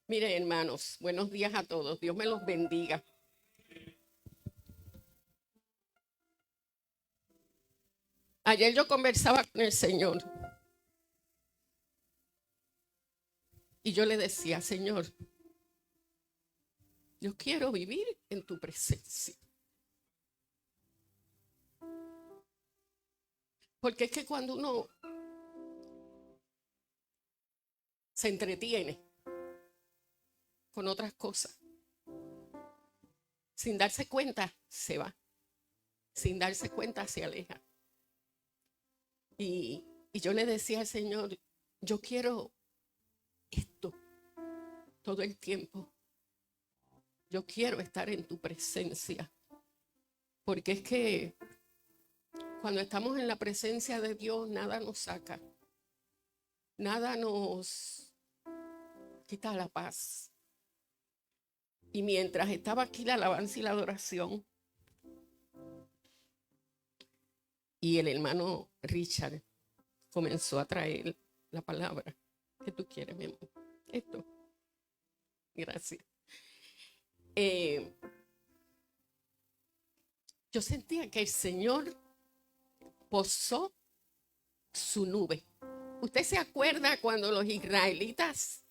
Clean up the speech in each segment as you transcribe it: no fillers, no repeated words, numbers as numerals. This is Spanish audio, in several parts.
Mire, hermanos, buenos días a todos. Dios me los bendiga. Ayer yo conversaba con el Señor y yo le decía, Señor, yo quiero vivir en tu presencia. Porque es que cuando uno se entretiene con otras cosas, sin darse cuenta, se va. Sin darse cuenta, se aleja. Y yo le decía al Señor, yo quiero esto todo el tiempo. Yo quiero estar en tu presencia. Porque es que cuando estamos en la presencia de Dios, nada nos saca. Nada nos quita la paz. Y mientras estaba aquí la alabanza y la adoración, y el hermano Richard comenzó a traer la palabra. ¿Qué tú quieres, mi amor? Esto. Gracias. Yo sentía que el Señor posó su nube. ¿Usted se acuerda cuando los israelitas,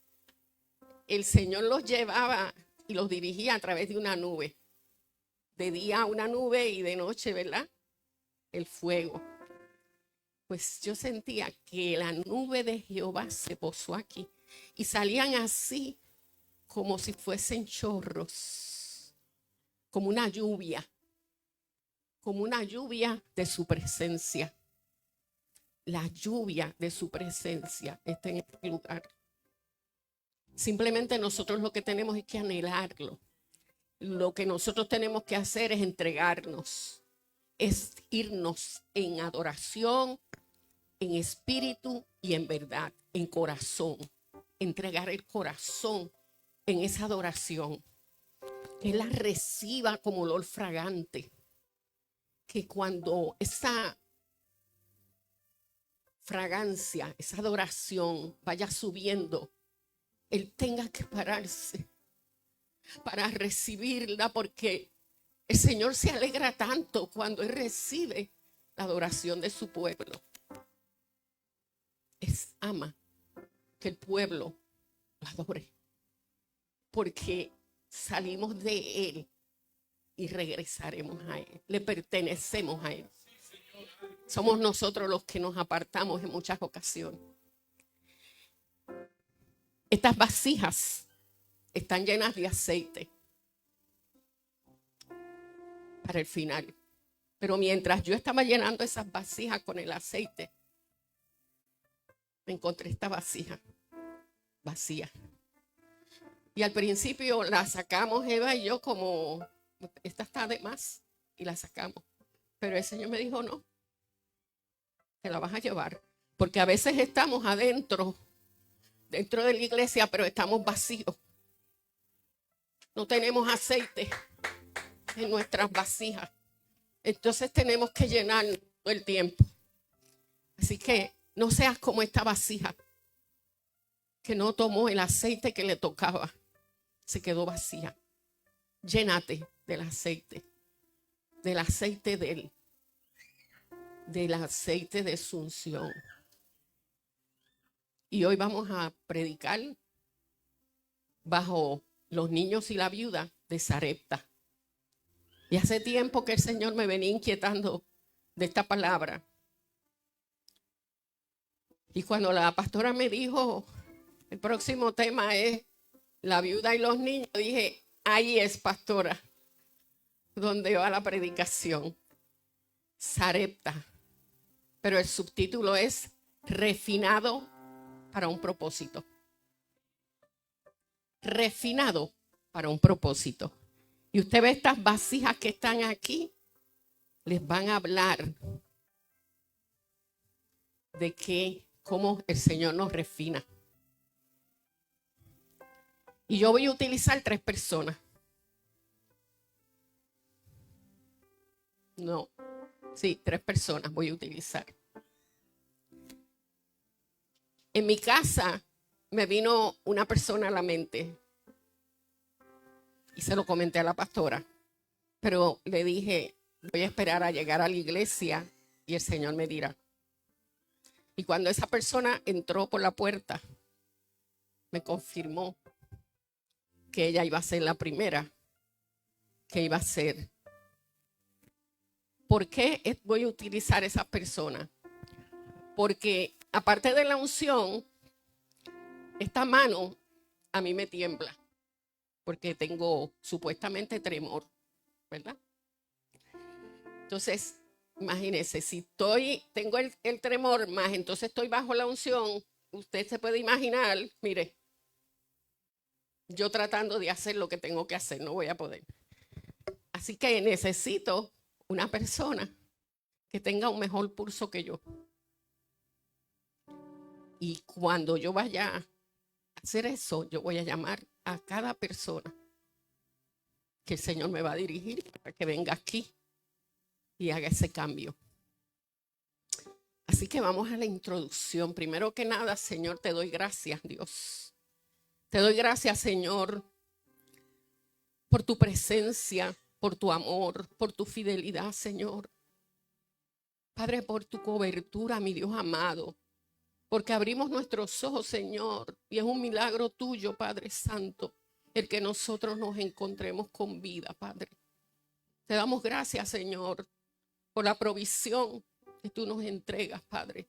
el Señor los llevaba y los dirigía a través de una nube? De día una nube y de noche, ¿verdad? El fuego. Pues yo sentía que la nube de Jehová se posó aquí y salían así como si fuesen chorros, como una lluvia de su presencia. La lluvia de su presencia está en este lugar. Simplemente nosotros lo que tenemos es que anhelarlo. Lo que nosotros tenemos que hacer es entregarnos, es irnos en adoración, en espíritu y en verdad, en corazón. Entregar el corazón en esa adoración. Que Él la reciba como olor fragante. Que cuando esa fragancia, esa adoración vaya subiendo, Él tenga que pararse para recibirla, porque el Señor se alegra tanto cuando Él recibe la adoración de su pueblo. Ama que el pueblo lo adore, porque salimos de Él y regresaremos a Él. Le pertenecemos a Él. Somos nosotros los que nos apartamos en muchas ocasiones. Estas vasijas están llenas de aceite para el final. Pero mientras yo estaba llenando esas vasijas con el aceite, me encontré esta vasija vacía. Y al principio la sacamos Eva y yo como, esta está de más, y la sacamos. Pero el Señor me dijo, no, te la vas a llevar. Porque a veces estamos dentro de la iglesia, pero estamos vacíos. No tenemos aceite en nuestras vasijas. Entonces tenemos que llenar todo el tiempo. Así que no seas como esta vasija que no tomó el aceite que le tocaba. Se quedó vacía. Llénate del aceite de Él, del aceite de su unción. Y hoy vamos a predicar bajo los niños y la viuda de Sarepta. Y hace tiempo que el Señor me venía inquietando de esta palabra. Y cuando la pastora me dijo, el próximo tema es la viuda y los niños, dije, ahí es, pastora, donde va la predicación. Sarepta. Pero el subtítulo es refinado para un propósito. Refinado para un propósito. Y usted ve estas vasijas que están aquí, les van a hablar de cómo el Señor nos refina. Y yo voy a utilizar 3 personas. No, sí, 3 personas voy a utilizar. En mi casa me vino una persona a la mente Y se lo comenté a la pastora. Pero le dije, voy a esperar a llegar a la iglesia y el Señor me dirá. Y cuando esa persona entró por la puerta, me confirmó que ella iba a ser la primera que iba a ser. ¿Por qué voy a utilizar esa persona? Porque aparte de la unción, esta mano a mí me tiembla, porque tengo supuestamente tremor, ¿verdad? Entonces, imagínense, si tengo el tremor más, entonces estoy bajo la unción, usted se puede imaginar, mire, yo tratando de hacer lo que tengo que hacer, no voy a poder. Así que necesito una persona que tenga un mejor pulso que yo. Y cuando yo vaya a hacer eso, yo voy a llamar a cada persona que el Señor me va a dirigir para que venga aquí y haga ese cambio. Así que vamos a la introducción. Primero que nada, Señor, te doy gracias, Dios. Te doy gracias, Señor, por tu presencia, por tu amor, por tu fidelidad, Señor. Padre, por tu cobertura, mi Dios amado. Porque abrimos nuestros ojos, Señor, y es un milagro tuyo, Padre Santo, el que nosotros nos encontremos con vida, Padre. Te damos gracias, Señor, por la provisión que tú nos entregas, Padre.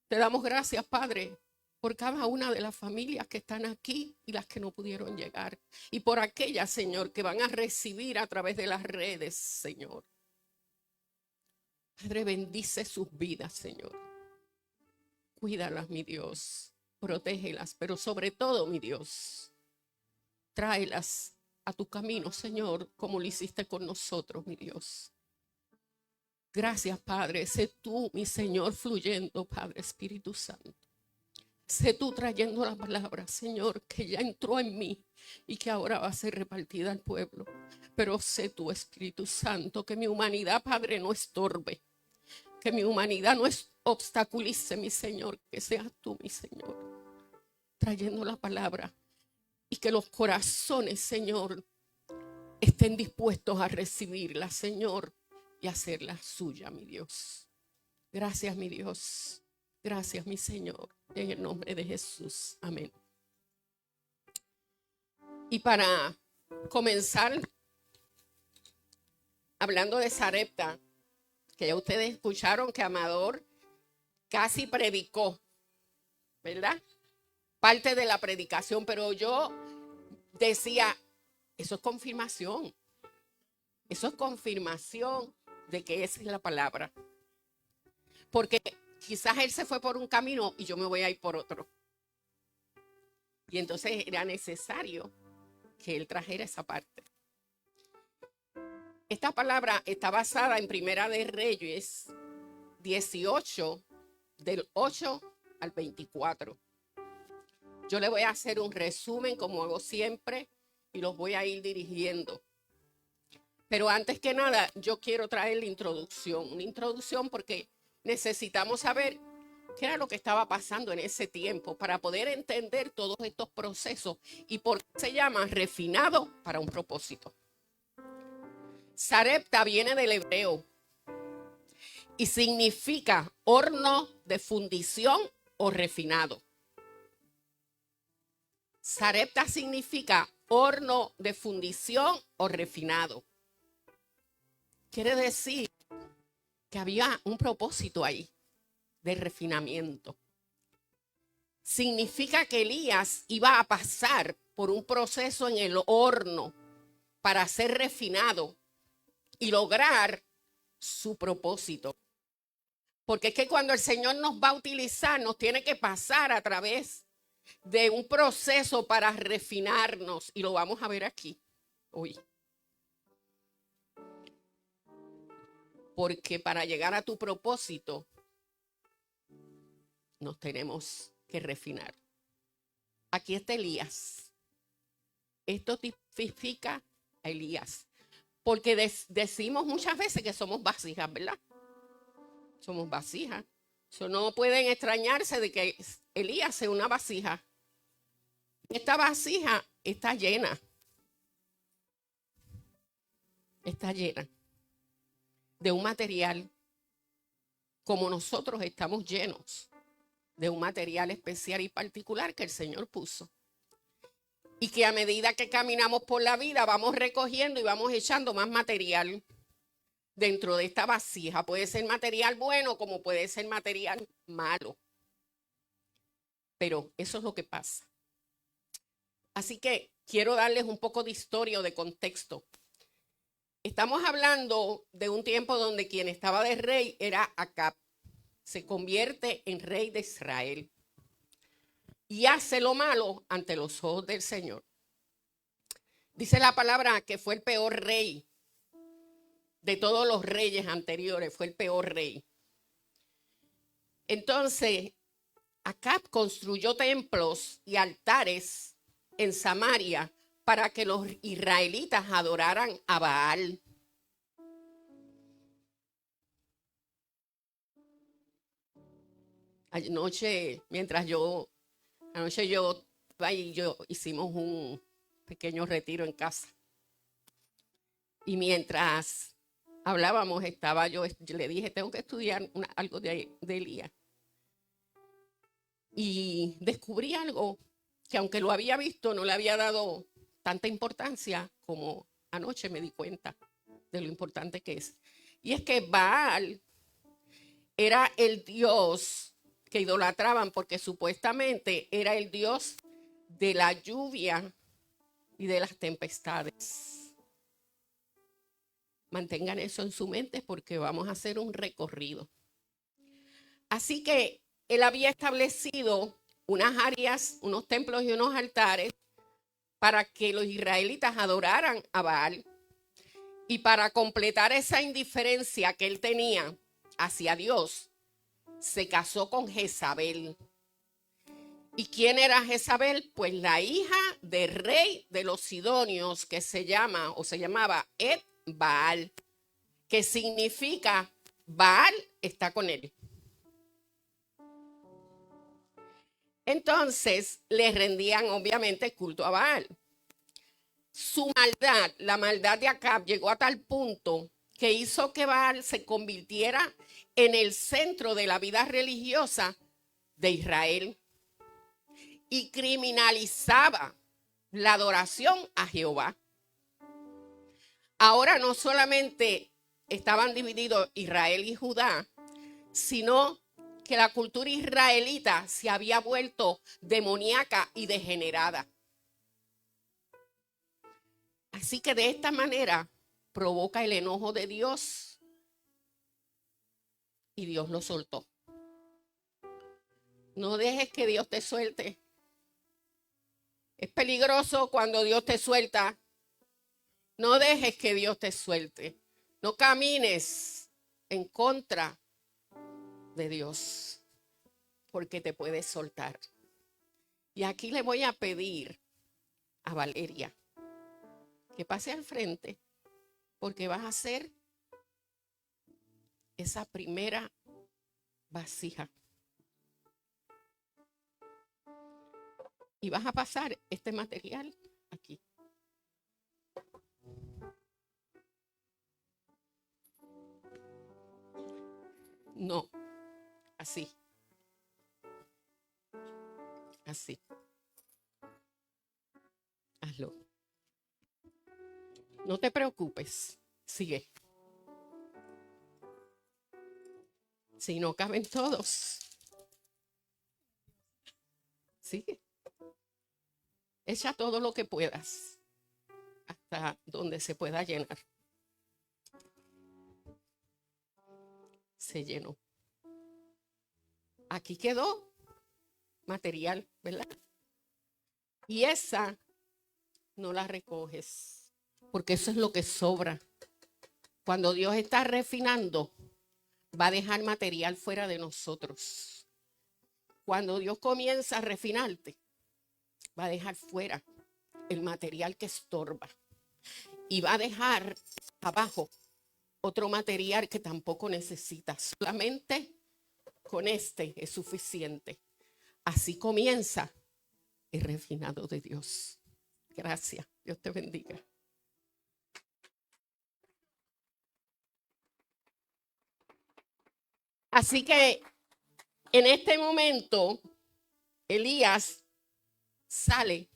Te damos gracias, Padre, por cada una de las familias que están aquí y las que no pudieron llegar. Y por aquellas, Señor, que van a recibir a través de las redes, Señor. Padre, bendice sus vidas, Señor. Cuídalas, mi Dios. Protégelas, pero sobre todo, mi Dios, tráelas a tu camino, Señor, como lo hiciste con nosotros, mi Dios. Gracias, Padre. Sé tú, mi Señor, fluyendo, Padre Espíritu Santo. Sé tú trayendo la palabra, Señor, que ya entró en mí y que ahora va a ser repartida al pueblo. Pero sé tú, Espíritu Santo, que mi humanidad, Padre, no estorbe. Que mi humanidad no obstaculice, mi Señor. Que seas tú, mi Señor, trayendo la palabra. Y que los corazones, Señor, estén dispuestos a recibirla, Señor, y hacerla suya, mi Dios. Gracias, mi Dios. Gracias, mi Señor. En el nombre de Jesús. Amén. Y para comenzar, hablando de Sarepta, que ya ustedes escucharon que Amador casi predicó, ¿verdad? Parte de la predicación, pero yo decía, eso es confirmación. Eso es confirmación de que esa es la palabra. Porque quizás él se fue por un camino y yo me voy a ir por otro. Y entonces era necesario que él trajera esa parte. Esta palabra está basada en Primera de Reyes 18, del 8 al 24. Yo le voy a hacer un resumen como hago siempre y los voy a ir dirigiendo. Pero antes que nada, yo quiero traer la introducción. Una introducción porque necesitamos saber qué era lo que estaba pasando en ese tiempo para poder entender todos estos procesos y por qué se llama refinado para un propósito. Sarepta viene del hebreo y significa horno de fundición o refinado. Sarepta significa horno de fundición o refinado. Quiere decir que había un propósito ahí de refinamiento. Significa que Elías iba a pasar por un proceso en el horno para ser refinado y lograr su propósito. Porque es que cuando el Señor nos va a utilizar, nos tiene que pasar a través de un proceso para refinarnos. Y lo vamos a ver aquí hoy. Porque para llegar a tu propósito, nos tenemos que refinar. Aquí está Elías. Esto tipifica a Elías. Porque decimos muchas veces que somos vasijas, ¿verdad? Somos vasijas. No pueden extrañarse de que Elías sea una vasija. Esta vasija está llena. está llena de un material como nosotros estamos llenos de un material especial y particular que el Señor puso. Y que a medida que caminamos por la vida vamos recogiendo y vamos echando más material dentro de esta vasija. Puede ser material bueno como puede ser material malo. Pero eso es lo que pasa. Así que quiero darles un poco de historia o de contexto. Estamos hablando de un tiempo donde quien estaba de rey era Acab. Se convierte en rey de Israel y hace lo malo ante los ojos del Señor. Dice la palabra que fue el peor rey de todos los reyes anteriores, fue el peor rey. Entonces, Acab construyó templos y altares en Samaria para que los israelitas adoraran a Baal. Anoche yo y yo hicimos un pequeño retiro en casa. Y mientras hablábamos, yo le dije, tengo que estudiar algo de Elías. Y descubrí algo que aunque lo había visto, no le había dado tanta importancia como anoche me di cuenta de lo importante que es. Y es que Baal era el dios que idolatraban porque supuestamente era el dios de la lluvia y de las tempestades. Mantengan eso en su mente porque vamos a hacer un recorrido. Así que él había establecido unas áreas, unos templos y unos altares para que los israelitas adoraran a Baal. Y para completar esa indiferencia que él tenía hacia Dios, se casó con Jezabel. ¿Y quién era Jezabel? Pues la hija del rey de los sidonios que se llamaba Et-Baal, que significa Baal está con él. Entonces le rendían obviamente culto a Baal. Su maldad, la maldad de Acab, llegó a tal punto que hizo que Baal se convirtiera en el centro de la vida religiosa de Israel y criminalizaba la adoración a Jehová. Ahora no solamente estaban divididos Israel y Judá, sino que la cultura israelita se había vuelto demoníaca y degenerada. Así que de esta manera provoca el enojo de Dios y Dios lo soltó. No dejes que Dios te suelte. Es peligroso cuando Dios te suelta. No dejes que Dios te suelte. No camines en contra de Dios porque te puedes soltar. Y aquí le voy a pedir a Valeria que pase al frente porque vas a hacer esa primera vasija. Y vas a pasar este material aquí. No, así. Así. Hazlo. No te preocupes. Sigue. Si no caben todos, sigue. Echa todo lo que puedas hasta donde se pueda llenar. Se llenó. Aquí quedó material, ¿verdad? Y esa no la recoges, porque eso es lo que sobra. Cuando Dios está refinando, va a dejar material fuera de nosotros. Cuando Dios comienza a refinarte, va a dejar fuera el material que estorba. Y va a dejar abajo otro material que tampoco necesitas. Solamente con este es suficiente. Así comienza el refinado de Dios. Gracias. Dios te bendiga. Así que en este momento, Elías sale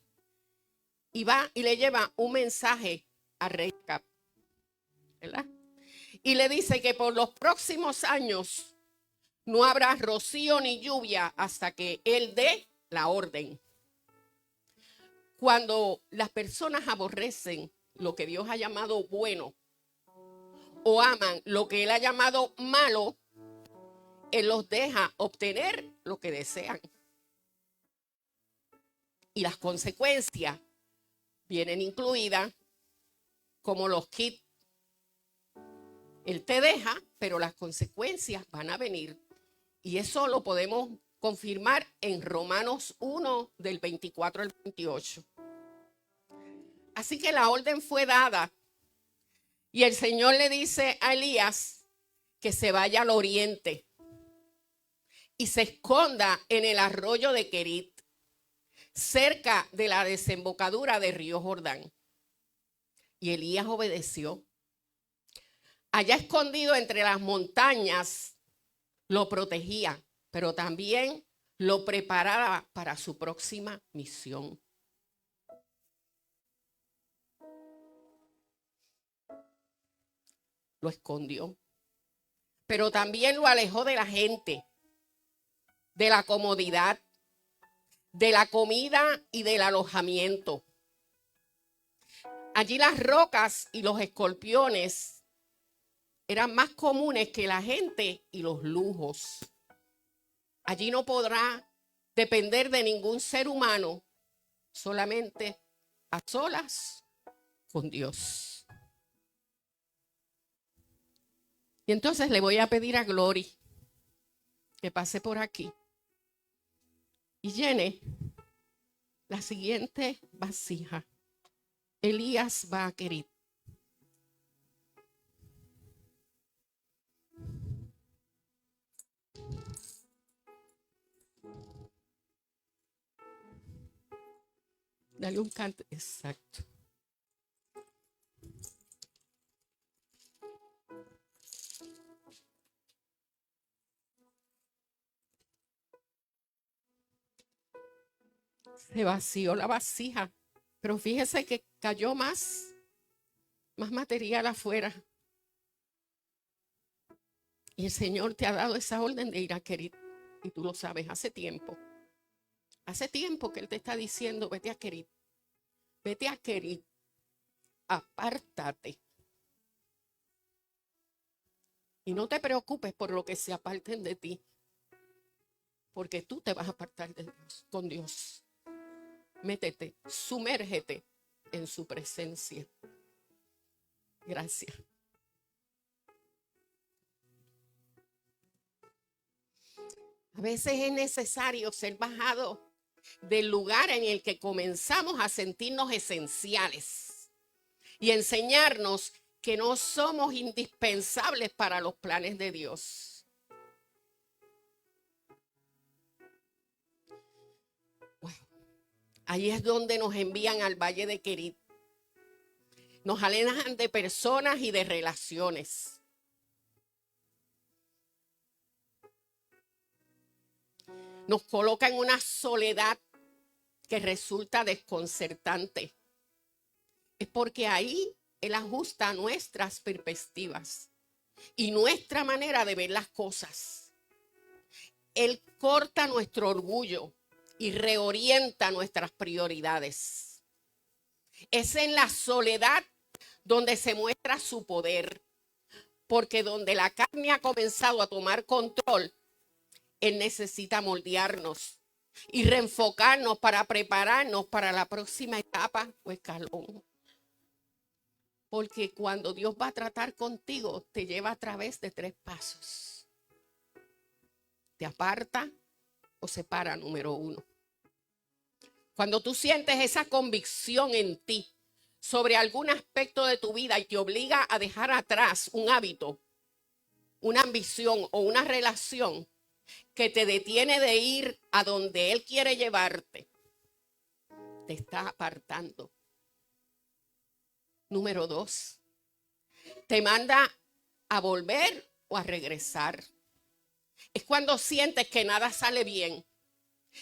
y va y le lleva un mensaje a rey Acab, ¿verdad? Y le dice que por los próximos años no habrá rocío ni lluvia hasta que él dé la orden. Cuando las personas aborrecen lo que Dios ha llamado bueno o aman lo que Él ha llamado malo, Él los deja obtener lo que desean. Y las consecuencias vienen incluidas como los kits. Él te deja, pero las consecuencias van a venir. Y eso lo podemos confirmar en Romanos 1, del 24 al 28. Así que la orden fue dada. Y el Señor le dice a Elías que se vaya al oriente y se esconda en el arroyo de Querit, cerca de la desembocadura del río Jordán. Y Elías obedeció. Allá escondido entre las montañas, lo protegía, pero también lo preparaba para su próxima misión. Lo escondió, pero también lo alejó de la gente, de la comodidad, de la comida y del alojamiento. Allí las rocas y los escorpiones eran más comunes que la gente y los lujos. Allí no podrá depender de ningún ser humano, solamente a solas con Dios. Y entonces le voy a pedir a Glory que pase por aquí y llene la siguiente vasija. Elías va a Querit. Dale un canto, exacto. Se vació la vasija, pero fíjese que cayó más material afuera. Y el Señor te ha dado esa orden de ir a Querit. Y tú lo sabes, hace tiempo. Hace tiempo que Él te está diciendo, vete a Querit. Vete a Querit. Apártate. Y no te preocupes por lo que se aparten de ti. Porque tú te vas a apartar de Dios, con Dios. Métete, sumérgete en su presencia. Gracias. A veces es necesario ser bajado del lugar en el que comenzamos a sentirnos esenciales y enseñarnos que no somos indispensables para los planes de Dios. Wow. Ahí es donde nos envían al valle de Querit. Nos alejan de personas y de relaciones. Nos coloca en una soledad que resulta desconcertante. Es porque ahí Él ajusta nuestras perspectivas y nuestra manera de ver las cosas. Él corta nuestro orgullo y reorienta nuestras prioridades. Es en la soledad donde se muestra su poder, porque donde la carne ha comenzado a tomar control, Él necesita moldearnos y reenfocarnos para prepararnos para la próxima etapa o escalón. Porque cuando Dios va a tratar contigo, te lleva a través de 3 pasos. Te aparta o separa, número 1. Cuando tú sientes esa convicción en ti sobre algún aspecto de tu vida y te obliga a dejar atrás un hábito, una ambición o una relación que te detiene de ir a donde Él quiere llevarte, te está apartando. Número 2, te manda a volver o a regresar. Es cuando sientes que nada sale bien,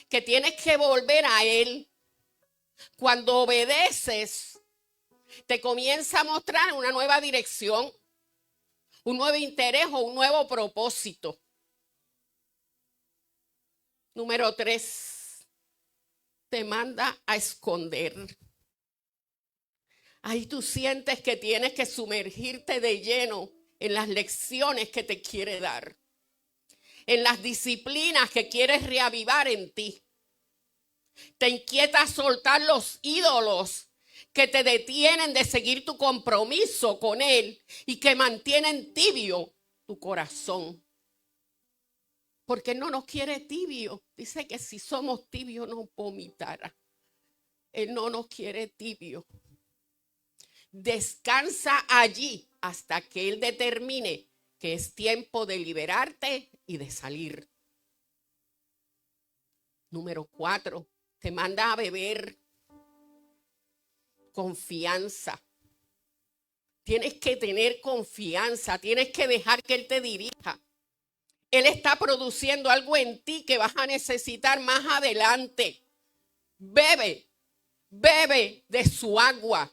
que tienes que volver a Él. Cuando obedeces, te comienza a mostrar una nueva dirección, un nuevo interés o un nuevo propósito. Número 3, te manda a esconder. Ahí tú sientes que tienes que sumergirte de lleno en las lecciones que te quiere dar, en las disciplinas que quieres reavivar en ti. Te inquieta soltar los ídolos que te detienen de seguir tu compromiso con Él y que mantienen tibio tu corazón. Porque Él no nos quiere tibio. Dice que si somos tibios nos vomitará. Él no nos quiere tibio. Descansa allí hasta que Él determine que es tiempo de liberarte y de salir. Número 4, te manda a beber confianza. Tienes que tener confianza, tienes que dejar que Él te dirija. Él está produciendo algo en ti que vas a necesitar más adelante. Bebe de su agua.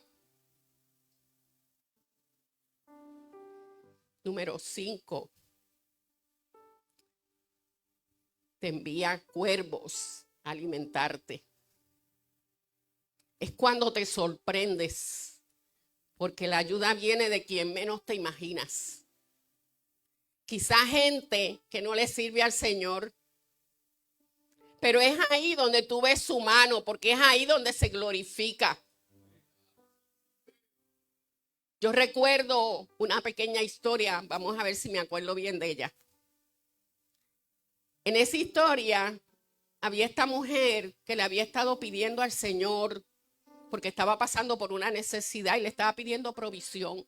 Número 5, te envía cuervos a alimentarte. Es cuando te sorprendes, porque la ayuda viene de quien menos te imaginas. Quizá gente que no le sirve al Señor, pero es ahí donde tú ves su mano, porque es ahí donde se glorifica. Yo recuerdo una pequeña historia, vamos a ver si me acuerdo bien de ella. En esa historia había esta mujer que le había estado pidiendo al Señor, porque estaba pasando por una necesidad y le estaba pidiendo provisión.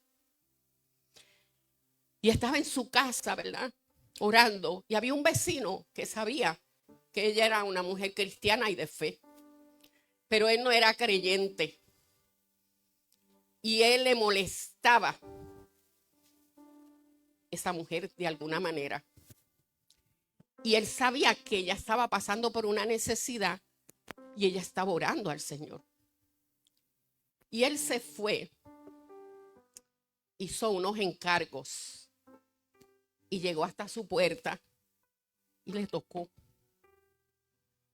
Y estaba en su casa, ¿verdad? Orando. Y había un vecino que sabía que ella era una mujer cristiana y de fe. Pero él no era creyente. Y él le molestaba esa mujer de alguna manera. Y él sabía que ella estaba pasando por una necesidad y ella estaba orando al Señor. Y él se fue, hizo unos encargos y llegó hasta su puerta y le tocó.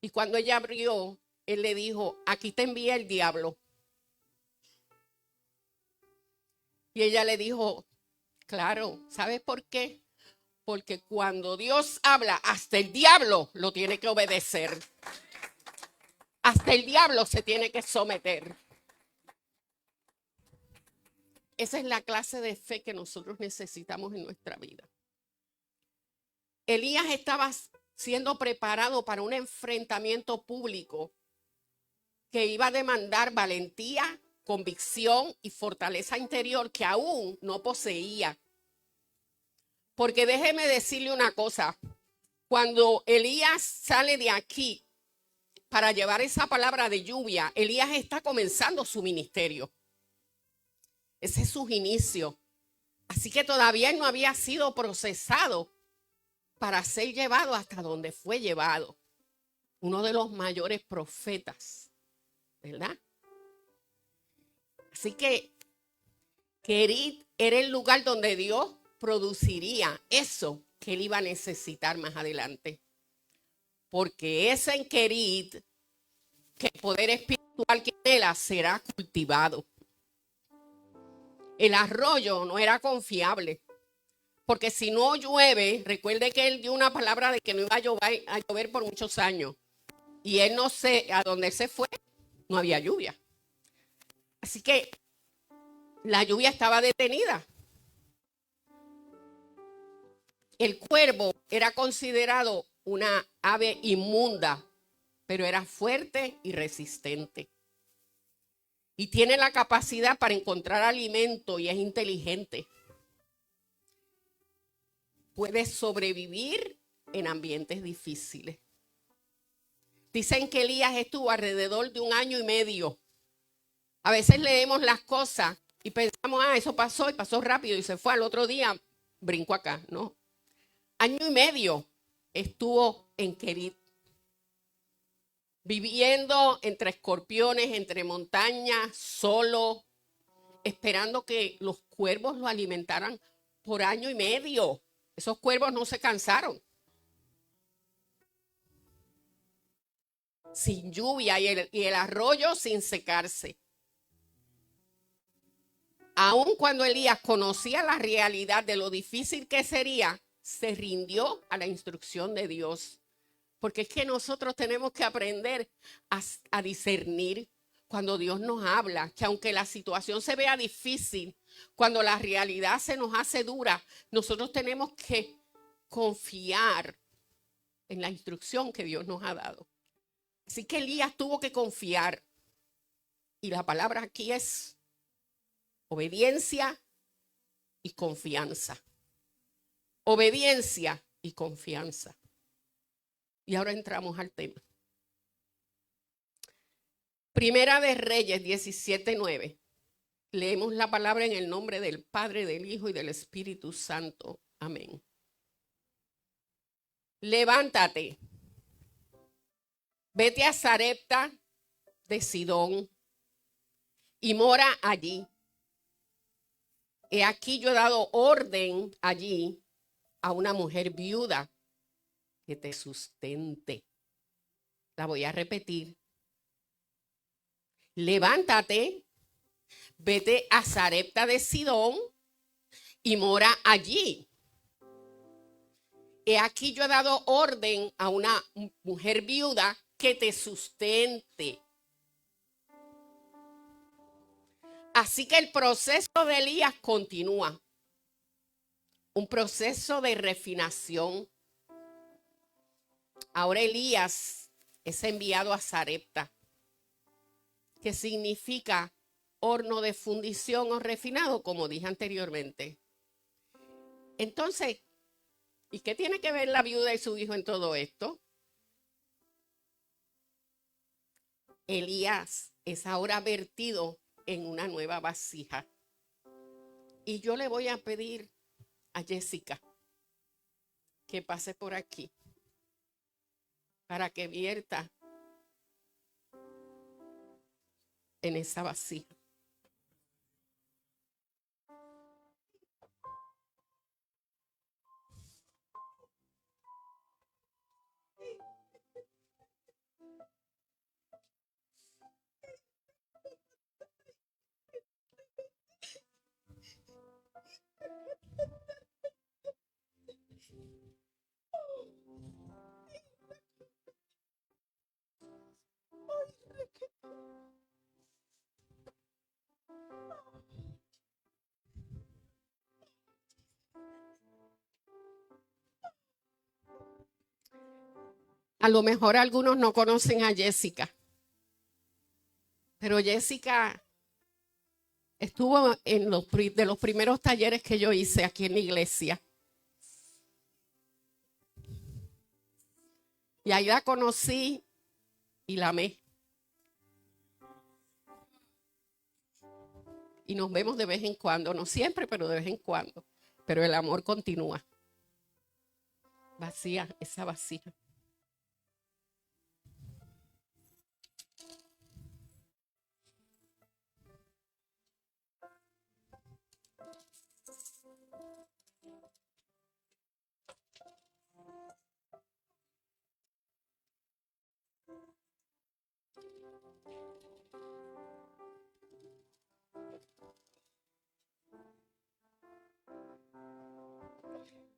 Y cuando ella abrió, él le dijo, aquí te envía el diablo. Y ella le dijo, claro, ¿sabes por qué? Porque cuando Dios habla, hasta el diablo lo tiene que obedecer. Hasta el diablo se tiene que someter. Esa es la clase de fe que nosotros necesitamos en nuestra vida. Elías estaba siendo preparado para un enfrentamiento público que iba a demandar valentía, convicción y fortaleza interior que aún no poseía. Porque déjeme decirle una cosa, cuando Elías sale de aquí para llevar esa palabra de lluvia, Elías está comenzando su ministerio. Ese es su inicio. Así que todavía no había sido procesado para ser llevado hasta donde fue llevado. Uno de los mayores profetas, ¿verdad? Así que Kerit era el lugar donde Dios produciría eso que él iba a necesitar más adelante. Porque es en Kerit que el poder espiritual que en él será cultivado. El arroyo no era confiable. Porque si no llueve, recuerde que él dio una palabra de que no iba a llover por muchos años. Y él no sé, a dónde se fue, no había lluvia. Así que la lluvia estaba detenida. El cuervo era considerado una ave inmunda, pero era fuerte y resistente. Y tiene la capacidad para encontrar alimento y es inteligente. Puede sobrevivir en ambientes difíciles. Dicen que Elías estuvo alrededor de 1 año y medio. A veces leemos las cosas y pensamos, eso pasó y pasó rápido y se fue al otro día, brinco acá, ¿no? 1 año y medio estuvo en Kerit, viviendo entre escorpiones, entre montañas, solo, esperando que los cuervos lo alimentaran por 1.5 años. Esos cuervos no se cansaron. Sin lluvia y el arroyo sin secarse. Aun cuando Elías conocía la realidad de lo difícil que sería, se rindió a la instrucción de Dios. Porque es que nosotros tenemos que aprender a discernir cuando Dios nos habla, que aunque la situación se vea difícil, cuando la realidad se nos hace dura, nosotros tenemos que confiar en la instrucción que Dios nos ha dado. Así que Elías tuvo que confiar. Y la palabra aquí es obediencia y confianza. Obediencia y confianza. Y ahora entramos al tema. Primera de Reyes 17:9. Leemos la palabra en el nombre del Padre, del Hijo y del Espíritu Santo. Amén. Levántate. Vete a Sarepta de Sidón y mora allí. He aquí yo he dado orden allí a una mujer viuda que te sustente. La voy a repetir. Levántate, vete a Sarepta de Sidón y mora allí. He aquí yo he dado orden a una mujer viuda que te sustente. Así que el proceso de Elías continúa. Un proceso de refinación. Ahora Elías es enviado a Sarepta, que significa horno de fundición o refinado, como dije anteriormente. Entonces, ¿y qué tiene que ver la viuda y su hijo en todo esto? Elías es ahora vertido en una nueva vasija. Y yo le voy a pedir a Jessica que pase por aquí para que vierta en esa vasija. A lo mejor algunos no conocen a Jessica, pero Jessica estuvo en de los primeros talleres que yo hice aquí en la iglesia. Y ahí la conocí y la amé. Y nos vemos de vez en cuando, no siempre, pero de vez en cuando. Pero el amor continúa. Vacía, esa vasija.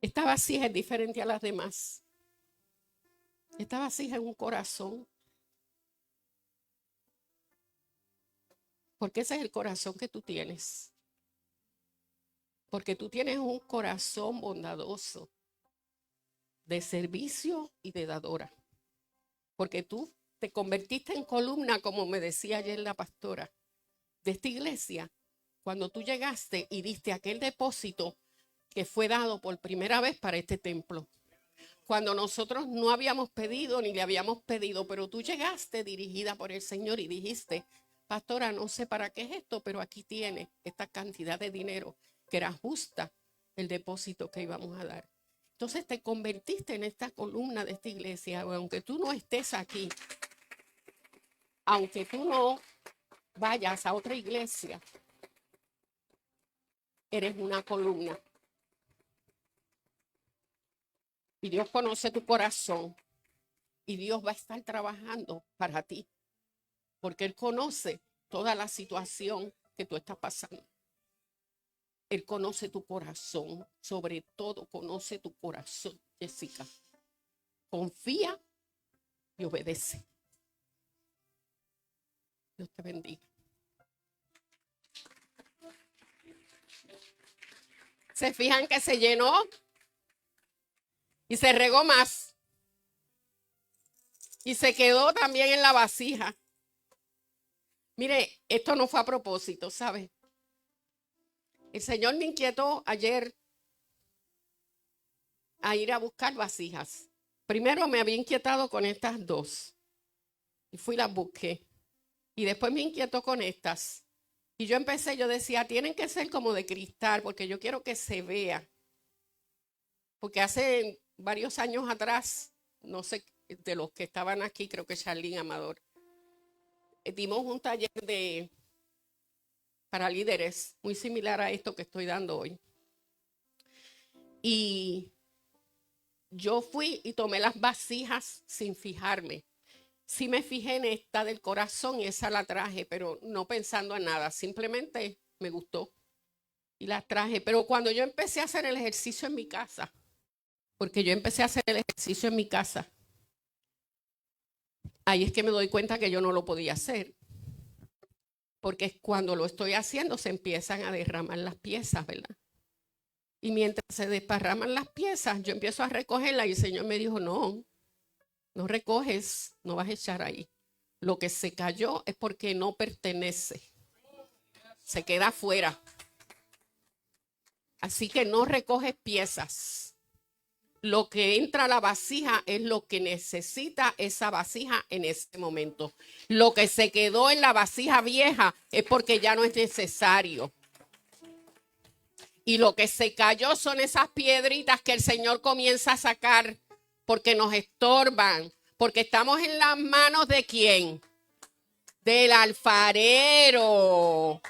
Esta vasija es diferente a las demás. Esta vasija es un corazón. Porque ese es el corazón que tú tienes. Porque tú tienes un corazón bondadoso, de servicio y de dadora. Porque tú te convertiste en columna, como me decía ayer la pastora, de esta iglesia, cuando tú llegaste y diste aquel depósito que fue dado por primera vez para este templo. Cuando nosotros no habíamos pedido ni le habíamos pedido, pero tú llegaste dirigida por el Señor y dijiste, pastora, no sé para qué es esto, pero aquí tiene esta cantidad de dinero que era justa el depósito que íbamos a dar. Entonces te convertiste en esta columna de esta iglesia. Aunque tú no estés aquí, aunque tú no vayas a otra iglesia, eres una columna. Y Dios conoce tu corazón. Y Dios va a estar trabajando para ti. Porque Él conoce toda la situación que tú estás pasando. Él conoce tu corazón. Sobre todo conoce tu corazón, Jessica. Confía y obedece. Dios te bendiga. ¿Se fijan que se llenó? Y se regó más. Y se quedó también en la vasija. Mire, esto no fue a propósito, ¿sabe? El Señor me inquietó ayer a ir a buscar vasijas. Primero me había inquietado con estas dos. Y fui y las busqué. Y después me inquietó con estas. Y yo decía, tienen que ser como de cristal, porque yo quiero que se vea. Porque hace varios años atrás, no sé, de los que estaban aquí, creo que Charlene Amador, dimos un taller para líderes, muy similar a esto que estoy dando hoy. Y yo fui y tomé las vasijas sin fijarme. Sí me fijé en esta del corazón y esa la traje, pero no pensando en nada, simplemente me gustó y la traje. Pero cuando yo empecé a hacer el ejercicio en mi casa, porque yo empecé a hacer el ejercicio en mi casa, ahí es que me doy cuenta que yo no lo podía hacer. Porque cuando lo estoy haciendo se empiezan a derramar las piezas, ¿verdad? Y mientras se desparraman las piezas, yo empiezo a recogerlas y el Señor me dijo, no recoges, no vas a echar ahí. Lo que se cayó es porque no pertenece. Se queda afuera. Así que no recoges piezas. Lo que entra a la vasija es lo que necesita esa vasija en ese momento. Lo que se quedó en la vasija vieja es porque ya no es necesario. Y lo que se cayó son esas piedritas que el Señor comienza a sacar porque nos estorban. Porque estamos en las manos de ¿quién? Del alfarero.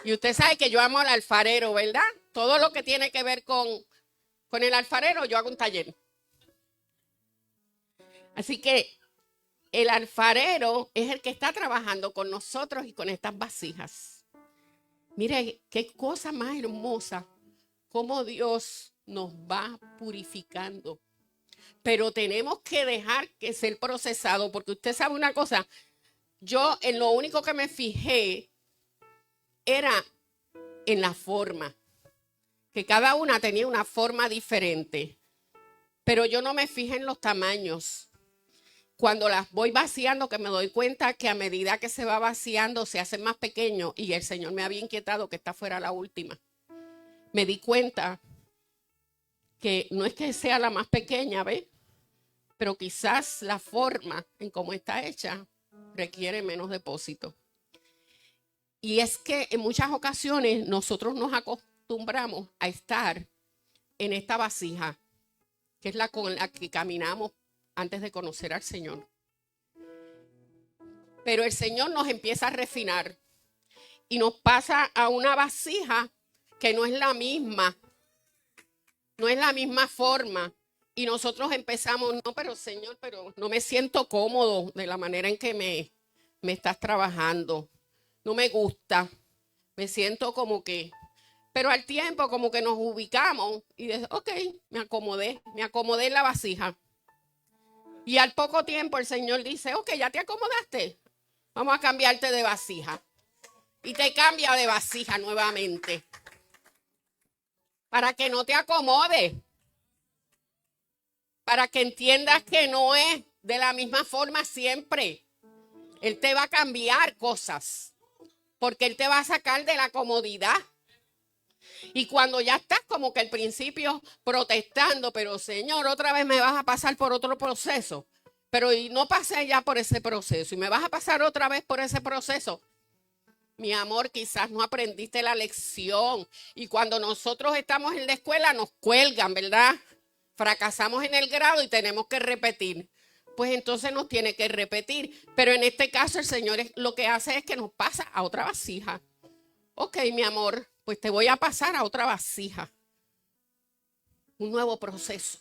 Y usted sabe que yo amo al alfarero, ¿verdad? Todo lo que tiene que ver con el alfarero, yo hago un taller. Así que el alfarero es el que está trabajando con nosotros y con estas vasijas. Mire, qué cosa más hermosa, cómo Dios nos va purificando. Pero tenemos que dejar que sea procesado, porque usted sabe una cosa, yo en lo único que me fijé era en la forma, que cada una tenía una forma diferente, pero yo no me fijé en los tamaños. Cuando las voy vaciando, que me doy cuenta que a medida que se va vaciando se hacen más pequeños y el Señor me había inquietado que esta fuera la última. Me di cuenta que no es que sea la más pequeña, ¿ves? Pero quizás la forma en cómo está hecha requiere menos depósito. Y es que en muchas ocasiones nosotros nos acostumbramos a estar en esta vasija, que es la con la que caminamos antes de conocer al Señor. Pero el Señor nos empieza a refinar y nos pasa a una vasija que no es la misma forma. Y nosotros empezamos, no, pero Señor, pero no me siento cómodo de la manera en que me estás trabajando. No me gusta, me siento como que, pero al tiempo como que nos ubicamos y dices, ok, me acomodé en la vasija. Y al poco tiempo el Señor dice, ok, ya te acomodaste, vamos a cambiarte de vasija. Y te cambia de vasija nuevamente. Para que no te acomodes. Para que entiendas que no es de la misma forma siempre. Él te va a cambiar cosas. Porque Él te va a sacar de la comodidad. Y cuando ya estás como que al principio protestando, pero Señor, otra vez me vas a pasar por otro proceso. Pero y no pasé ya por ese proceso y me vas a pasar otra vez por ese proceso. Mi amor, quizás no aprendiste la lección. Y cuando nosotros estamos en la escuela nos cuelgan, ¿verdad? fracasamos en el grado y tenemos que repetir. Pues entonces nos tiene que repetir. Pero en este caso el Señor lo que hace es que nos pasa a otra vasija. Ok, mi amor, pues te voy a pasar a otra vasija. Un nuevo proceso.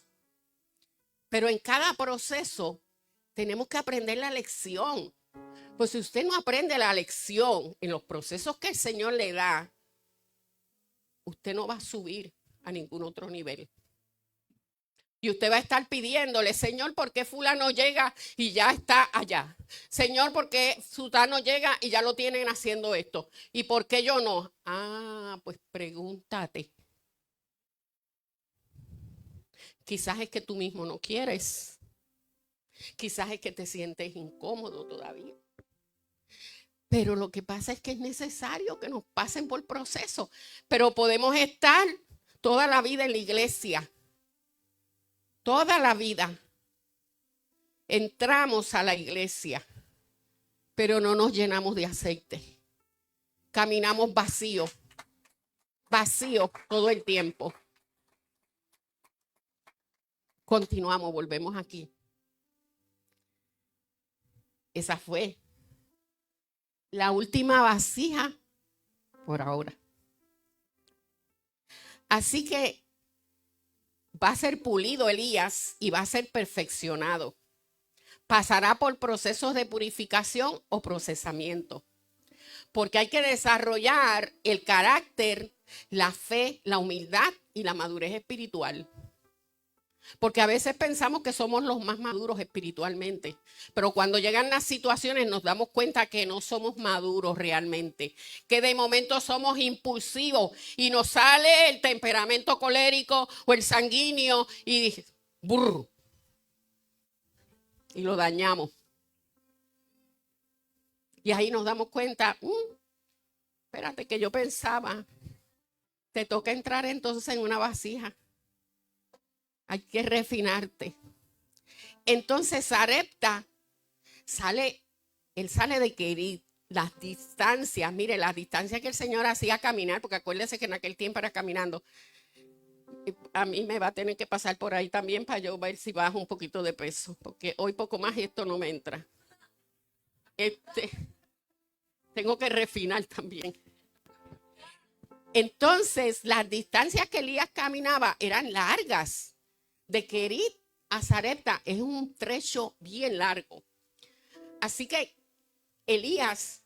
Pero en cada proceso tenemos que aprender la lección. Pues si usted no aprende la lección en los procesos que el Señor le da, usted no va a subir a ningún otro nivel. Y usted va a estar pidiéndole, Señor, ¿por qué fulano llega y ya está allá? Señor, ¿por qué sutano llega y ya lo tienen haciendo esto? ¿Y por qué yo no? Ah, pues pregúntate. Quizás es que tú mismo no quieres. Quizás es que te sientes incómodo todavía. Pero lo que pasa es que es necesario que nos pasen por proceso. Pero podemos estar toda la vida en la iglesia. Toda la vida. Entramos a la iglesia, pero no nos llenamos de aceite. Caminamos vacíos todo el tiempo. Continuamos, volvemos aquí. Esa fue la última vasija por ahora. Así que va a ser pulido Elías y va a ser perfeccionado. Pasará por procesos de purificación o procesamiento. Porque hay que desarrollar el carácter, la fe, la humildad y la madurez espiritual. Porque a veces pensamos que somos los más maduros espiritualmente, pero cuando llegan las situaciones nos damos cuenta que no somos maduros realmente, que de momento somos impulsivos y nos sale el temperamento colérico o el sanguíneo y burro, y lo dañamos. Y ahí nos damos cuenta, espérate que yo pensaba, te toca entrar entonces en una vasija. Hay que refinarte. Entonces Sarepta él sale de Kerit, las distancias, mire, las distancias que el Señor hacía caminar, porque acuérdese que en aquel tiempo era caminando. A mí me va a tener que pasar por ahí también para yo ver si bajo un poquito de peso, porque hoy poco más y esto no me entra. Tengo que refinar también. Entonces, las distancias que Elías caminaba eran largas. De Kerit a Sarepta es un trecho bien largo. Así que Elías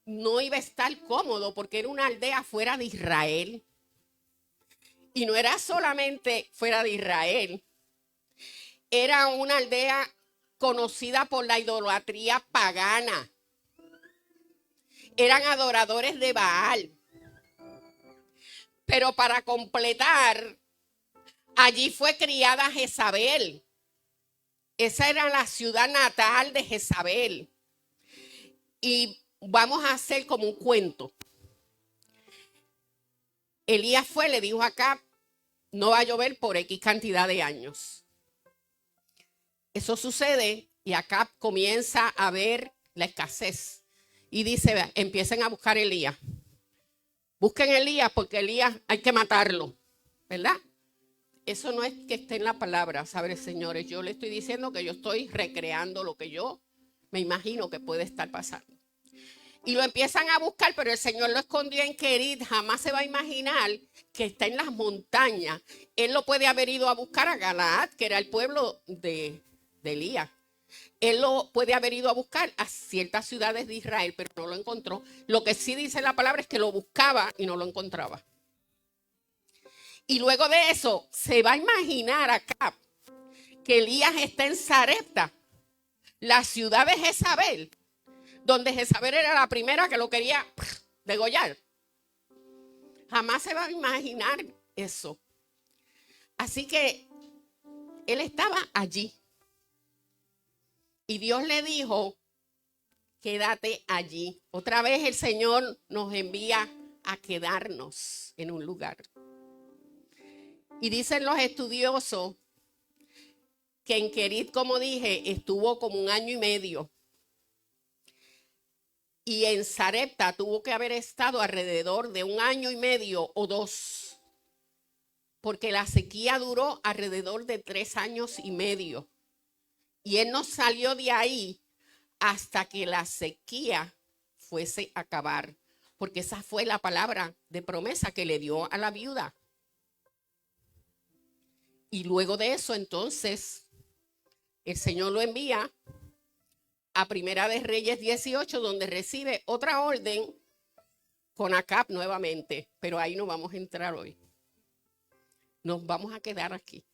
no iba a estar cómodo porque era una aldea fuera de Israel. Y no era solamente fuera de Israel. Era una aldea conocida por la idolatría pagana. Eran adoradores de Baal. Pero para completar, allí fue criada Jezabel. Esa era la ciudad natal de Jezabel. Y vamos a hacer como un cuento. Elías le dijo a Acab, no va a llover por X cantidad de años. Eso sucede y Acab comienza a ver la escasez. Y dice, empiecen a buscar a Elías. Busquen a Elías porque Elías hay que matarlo, ¿verdad? Eso no es que esté en la palabra, ¿sabes, señores? Yo le estoy diciendo que yo estoy recreando lo que yo me imagino que puede estar pasando. Y lo empiezan a buscar, pero el Señor lo escondió en Kerit. Jamás se va a imaginar que está en las montañas. Él lo puede haber ido a buscar a Galaad, que era el pueblo de Elías. Él lo puede haber ido a buscar a ciertas ciudades de Israel, pero no lo encontró. Lo que sí dice la palabra es que lo buscaba y no lo encontraba. Y luego de eso, se va a imaginar acá que Elías está en Sarepta, la ciudad de Jezabel, donde Jezabel era la primera que lo quería degollar. Jamás se va a imaginar eso. Así que él estaba allí. Y Dios le dijo, quédate allí. Otra vez el Señor nos envía a quedarnos en un lugar. Y dicen los estudiosos que en Kerit, como dije, estuvo como 1 año y medio. Y en Sarepta tuvo que haber estado alrededor de 1 año y medio o 2. porque la sequía duró alrededor de 3 años y medio. Y él no salió de ahí hasta que la sequía fuese a acabar, porque esa fue la palabra de promesa que le dio a la viuda. Y luego de eso, entonces, el Señor lo envía a Primera de Reyes 18, donde recibe otra orden con Acab nuevamente. Pero ahí no vamos a entrar hoy. Nos vamos a quedar aquí.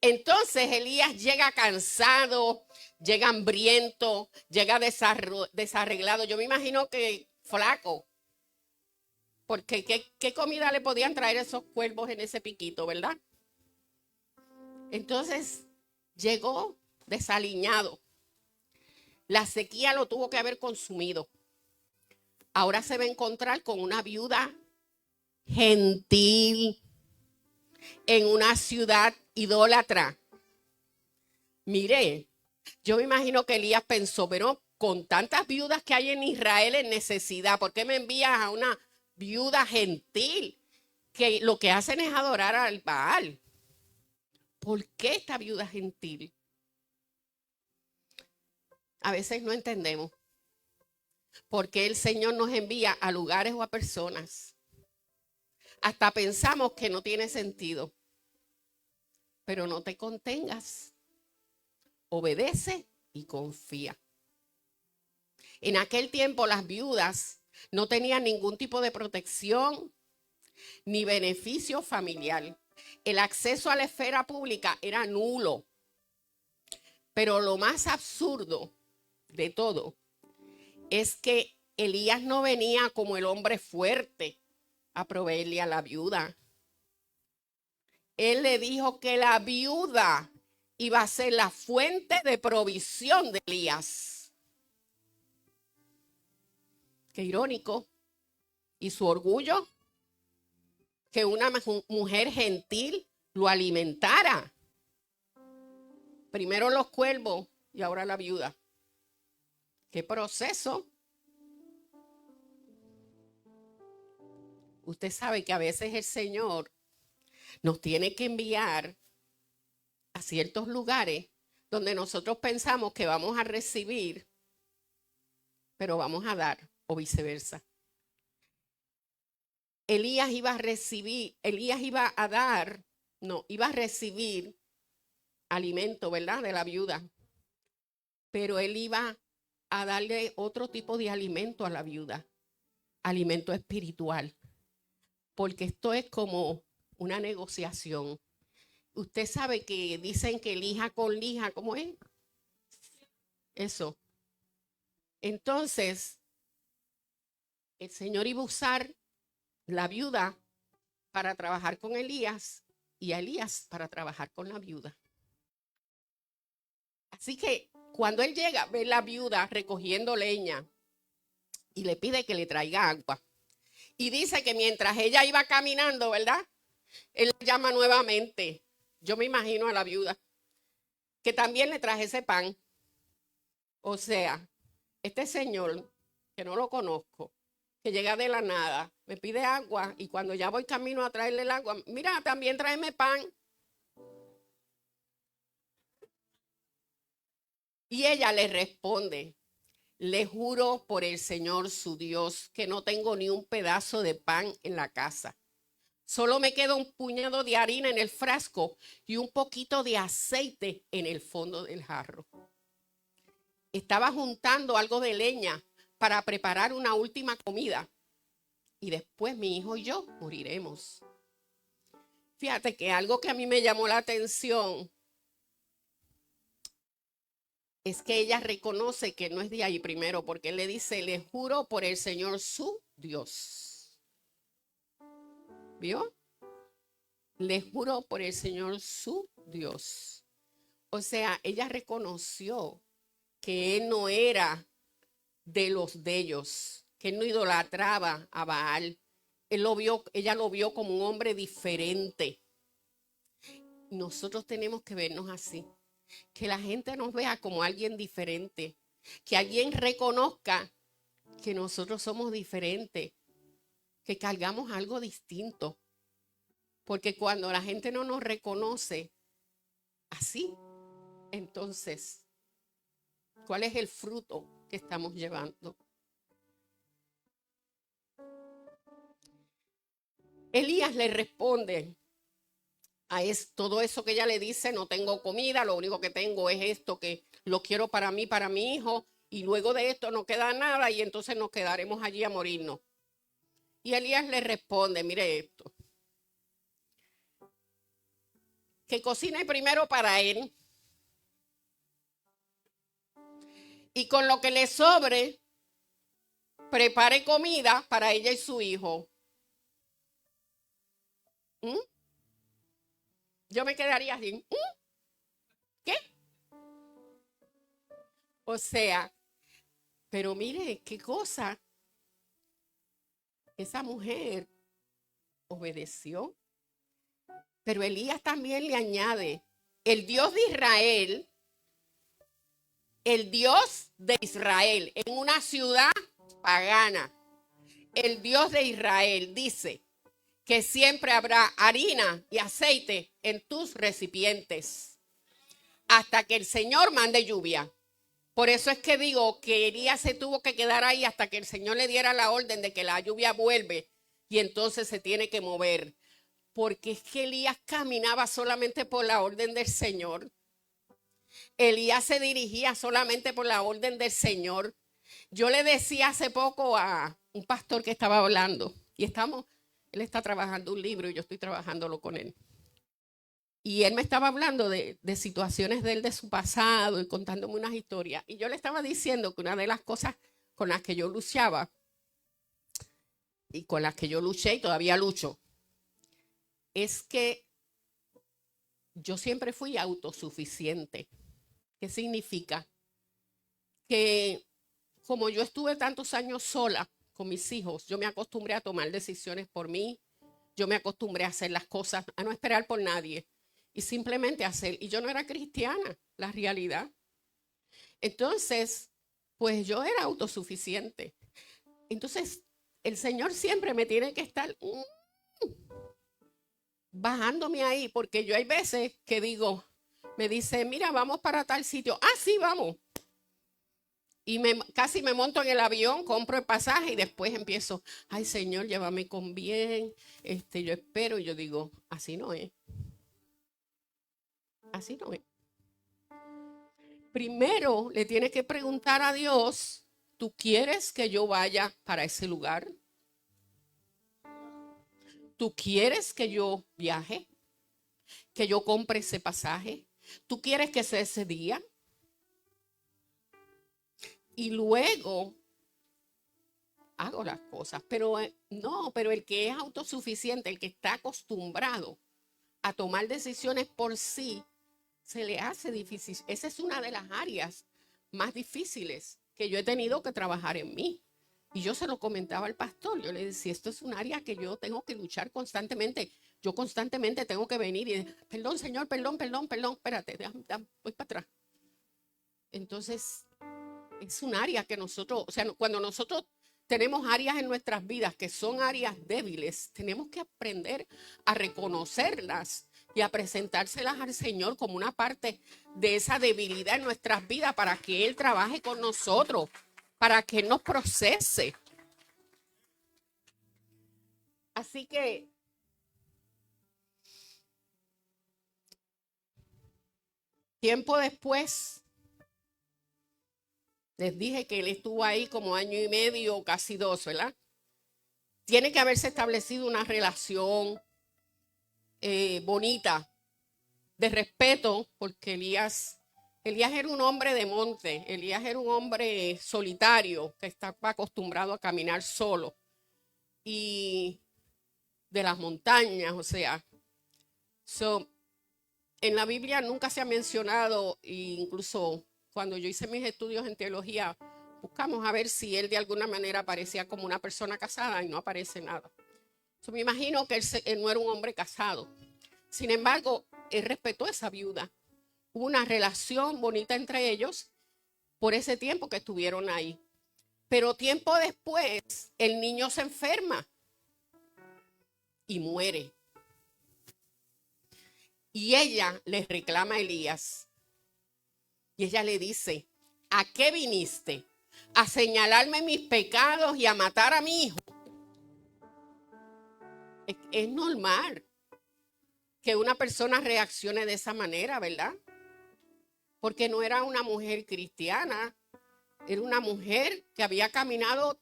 Entonces Elías llega cansado, llega hambriento, llega desarreglado. Yo me imagino que flaco, porque ¿qué comida le podían traer esos cuervos en ese piquito, verdad? Entonces llegó desaliñado. La sequía lo tuvo que haber consumido. Ahora se va a encontrar con una viuda gentil en una ciudad idólatra. Mire, yo me imagino que Elías pensó, pero con tantas viudas que hay en Israel en necesidad, ¿por qué me envías a una viuda gentil que lo que hacen es adorar al Baal? ¿Por qué esta viuda gentil? A veces no entendemos por qué el Señor nos envía a lugares o a personas. Hasta pensamos que no tiene sentido. Pero no te contengas. Obedece y confía. En aquel tiempo las viudas no tenían ningún tipo de protección ni beneficio familiar. El acceso a la esfera pública era nulo. Pero lo más absurdo de todo es que Elías no venía como el hombre fuerte a proveerle a la viuda. Él le dijo que la viuda iba a ser la fuente de provisión de Elías. Qué irónico. Y su orgullo, que una mujer gentil lo alimentara. Primero los cuervos y ahora la viuda. ¿Qué proceso? Usted sabe que a veces el Señor nos tiene que enviar a ciertos lugares donde nosotros pensamos que vamos a recibir, pero vamos a dar, o viceversa. Elías iba a recibir alimento, ¿verdad? De la viuda. Pero él iba a darle otro tipo de alimento a la viuda, alimento espiritual, porque esto es como una negociación. Usted sabe que dicen que lija con lija, ¿cómo es? Eso. Entonces, el Señor iba a usar la viuda para trabajar con Elías y a Elías para trabajar con la viuda. Así que cuando él llega, ve la viuda recogiendo leña y le pide que le traiga agua. Y dice que mientras ella iba caminando, ¿verdad? Él la llama nuevamente. Yo me imagino a la viuda que también le traje ese pan. O sea, este señor, que no lo conozco, que llega de la nada, me pide agua y cuando ya voy camino a traerle el agua, mira, también tráeme pan. Y ella le responde, le juro por el Señor su Dios que no tengo ni un pedazo de pan en la casa. Solo me queda un puñado de harina en el frasco y un poquito de aceite en el fondo del jarro. Estaba juntando algo de leña para preparar una última comida y después mi hijo y yo moriremos. Fíjate que algo que a mí me llamó la atención es que ella reconoce que no es de ahí primero, porque él le dice, le juro por el Señor su Dios. ¿Vio? Le juro por el Señor su Dios. O sea, ella reconoció que él no era de los de ellos, que él no idolatraba a Baal. Ella lo vio como un hombre diferente. Nosotros tenemos que vernos así. Que la gente nos vea como alguien diferente. Que alguien reconozca que nosotros somos diferentes. Que cargamos algo distinto. Porque cuando la gente no nos reconoce así, entonces, ¿cuál es el fruto que estamos llevando? Elías le responde a todo eso que ella le dice: no tengo comida, lo único que tengo es esto que lo quiero para mí, para mi hijo, y luego de esto no queda nada y entonces nos quedaremos allí a morirnos. Y Elías le responde: mire esto, que cocine primero para él y con lo que le sobre prepare comida para ella y su hijo. ¿Mm? Yo me quedaría así. ¿Qué? O sea, pero mire qué cosa. Esa mujer obedeció. Pero Elías también le añade: el Dios de Israel, el Dios de Israel, en una ciudad pagana, el Dios de Israel dice que siempre habrá harina y aceite en tus recipientes hasta que el Señor mande lluvia. Por eso es que digo que Elías se tuvo que quedar ahí hasta que el Señor le diera la orden de que la lluvia vuelve y entonces se tiene que mover. Porque es que Elías caminaba solamente por la orden del Señor. Elías se dirigía solamente por la orden del Señor. Yo le decía hace poco a un pastor que estaba hablando, y él está trabajando un libro y yo estoy trabajándolo con él. Y él me estaba hablando de situaciones de él, de su pasado, y contándome unas historias. Y yo le estaba diciendo que una de las cosas con las que yo luchaba, y con las que yo luché y todavía lucho, es que yo siempre fui autosuficiente. ¿Qué significa? Que como yo estuve tantos años sola con mis hijos, yo me acostumbré a tomar decisiones por mí, yo me acostumbré a hacer las cosas, a no esperar por nadie y simplemente hacer. Y yo no era cristiana, la realidad. Entonces, pues yo era autosuficiente. Entonces, el Señor siempre me tiene que estar bajándome ahí, porque yo hay veces que digo, me dice: mira, vamos para tal sitio. Ah, sí, vamos. Y casi me monto en el avión, compro el pasaje y después empiezo: ay, Señor, llévame con bien, yo espero. Y yo digo: así no es. Así no es. Primero le tienes que preguntar a Dios: ¿tú quieres que yo vaya para ese lugar? ¿Tú quieres que yo viaje? ¿Que yo compre ese pasaje? ¿Tú quieres que sea ese día? Y luego hago las cosas. Pero no, pero el que es autosuficiente, el que está acostumbrado a tomar decisiones por sí, se le hace difícil. Esa es una de las áreas más difíciles que yo he tenido que trabajar en mí. Y yo se lo comentaba al pastor. Yo le decía: esto es un área que yo tengo que luchar constantemente. Yo constantemente tengo que venir y decir: perdón, Señor, perdón, espérate, voy para atrás. Entonces, es un área que nosotros, o sea, cuando nosotros tenemos áreas en nuestras vidas que son áreas débiles, tenemos que aprender a reconocerlas y a presentárselas al Señor como una parte de esa debilidad en nuestras vidas para que Él trabaje con nosotros, para que Él nos procese. Así que tiempo después, les dije que Él estuvo ahí como año y medio, casi 2, ¿verdad? Tiene que haberse establecido una relación bonita, de respeto, porque Elías era un hombre de monte. Elías era un hombre solitario que estaba acostumbrado a caminar solo y de las montañas, o sea. En la Biblia nunca se ha mencionado, e incluso cuando yo hice mis estudios en teología, buscamos a ver si él de alguna manera aparecía como una persona casada y no aparece nada. Me imagino que él no era un hombre casado. Sin embargo, él respetó a esa viuda. Hubo una relación bonita entre ellos por ese tiempo que estuvieron ahí. Pero tiempo después, el niño se enferma y muere. Y ella le reclama a Elías. Y ella le dice, ¿a qué viniste? ¿A señalarme mis pecados y a matar a mi hijo? Es normal que una persona reaccione de esa manera, ¿verdad? Porque no era una mujer cristiana, era una mujer que había caminado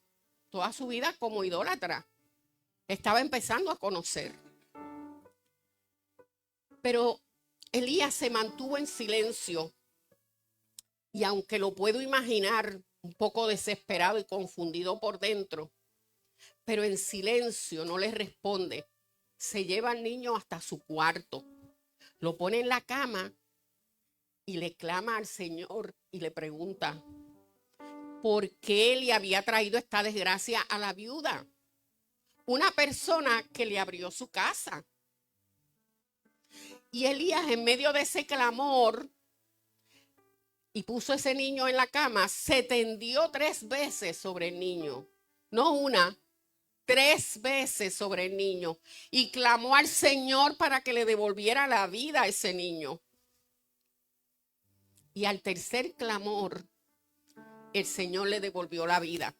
toda su vida como idólatra. Estaba empezando a conocer. Pero Elías se mantuvo en silencio. Y aunque lo puedo imaginar un poco desesperado y confundido por dentro, pero en silencio no le responde. Se lleva al niño hasta su cuarto, lo pone en la cama y le clama al Señor y le pregunta por qué le había traído esta desgracia a la viuda. Una persona que le abrió su casa. Y Elías, en medio de ese clamor, y puso ese niño en la cama, se tendió 3 veces sobre el niño. No una, 3 veces sobre el niño. Y clamó al Señor para que le devolviera la vida a ese niño. Y al tercer clamor, el Señor le devolvió la vida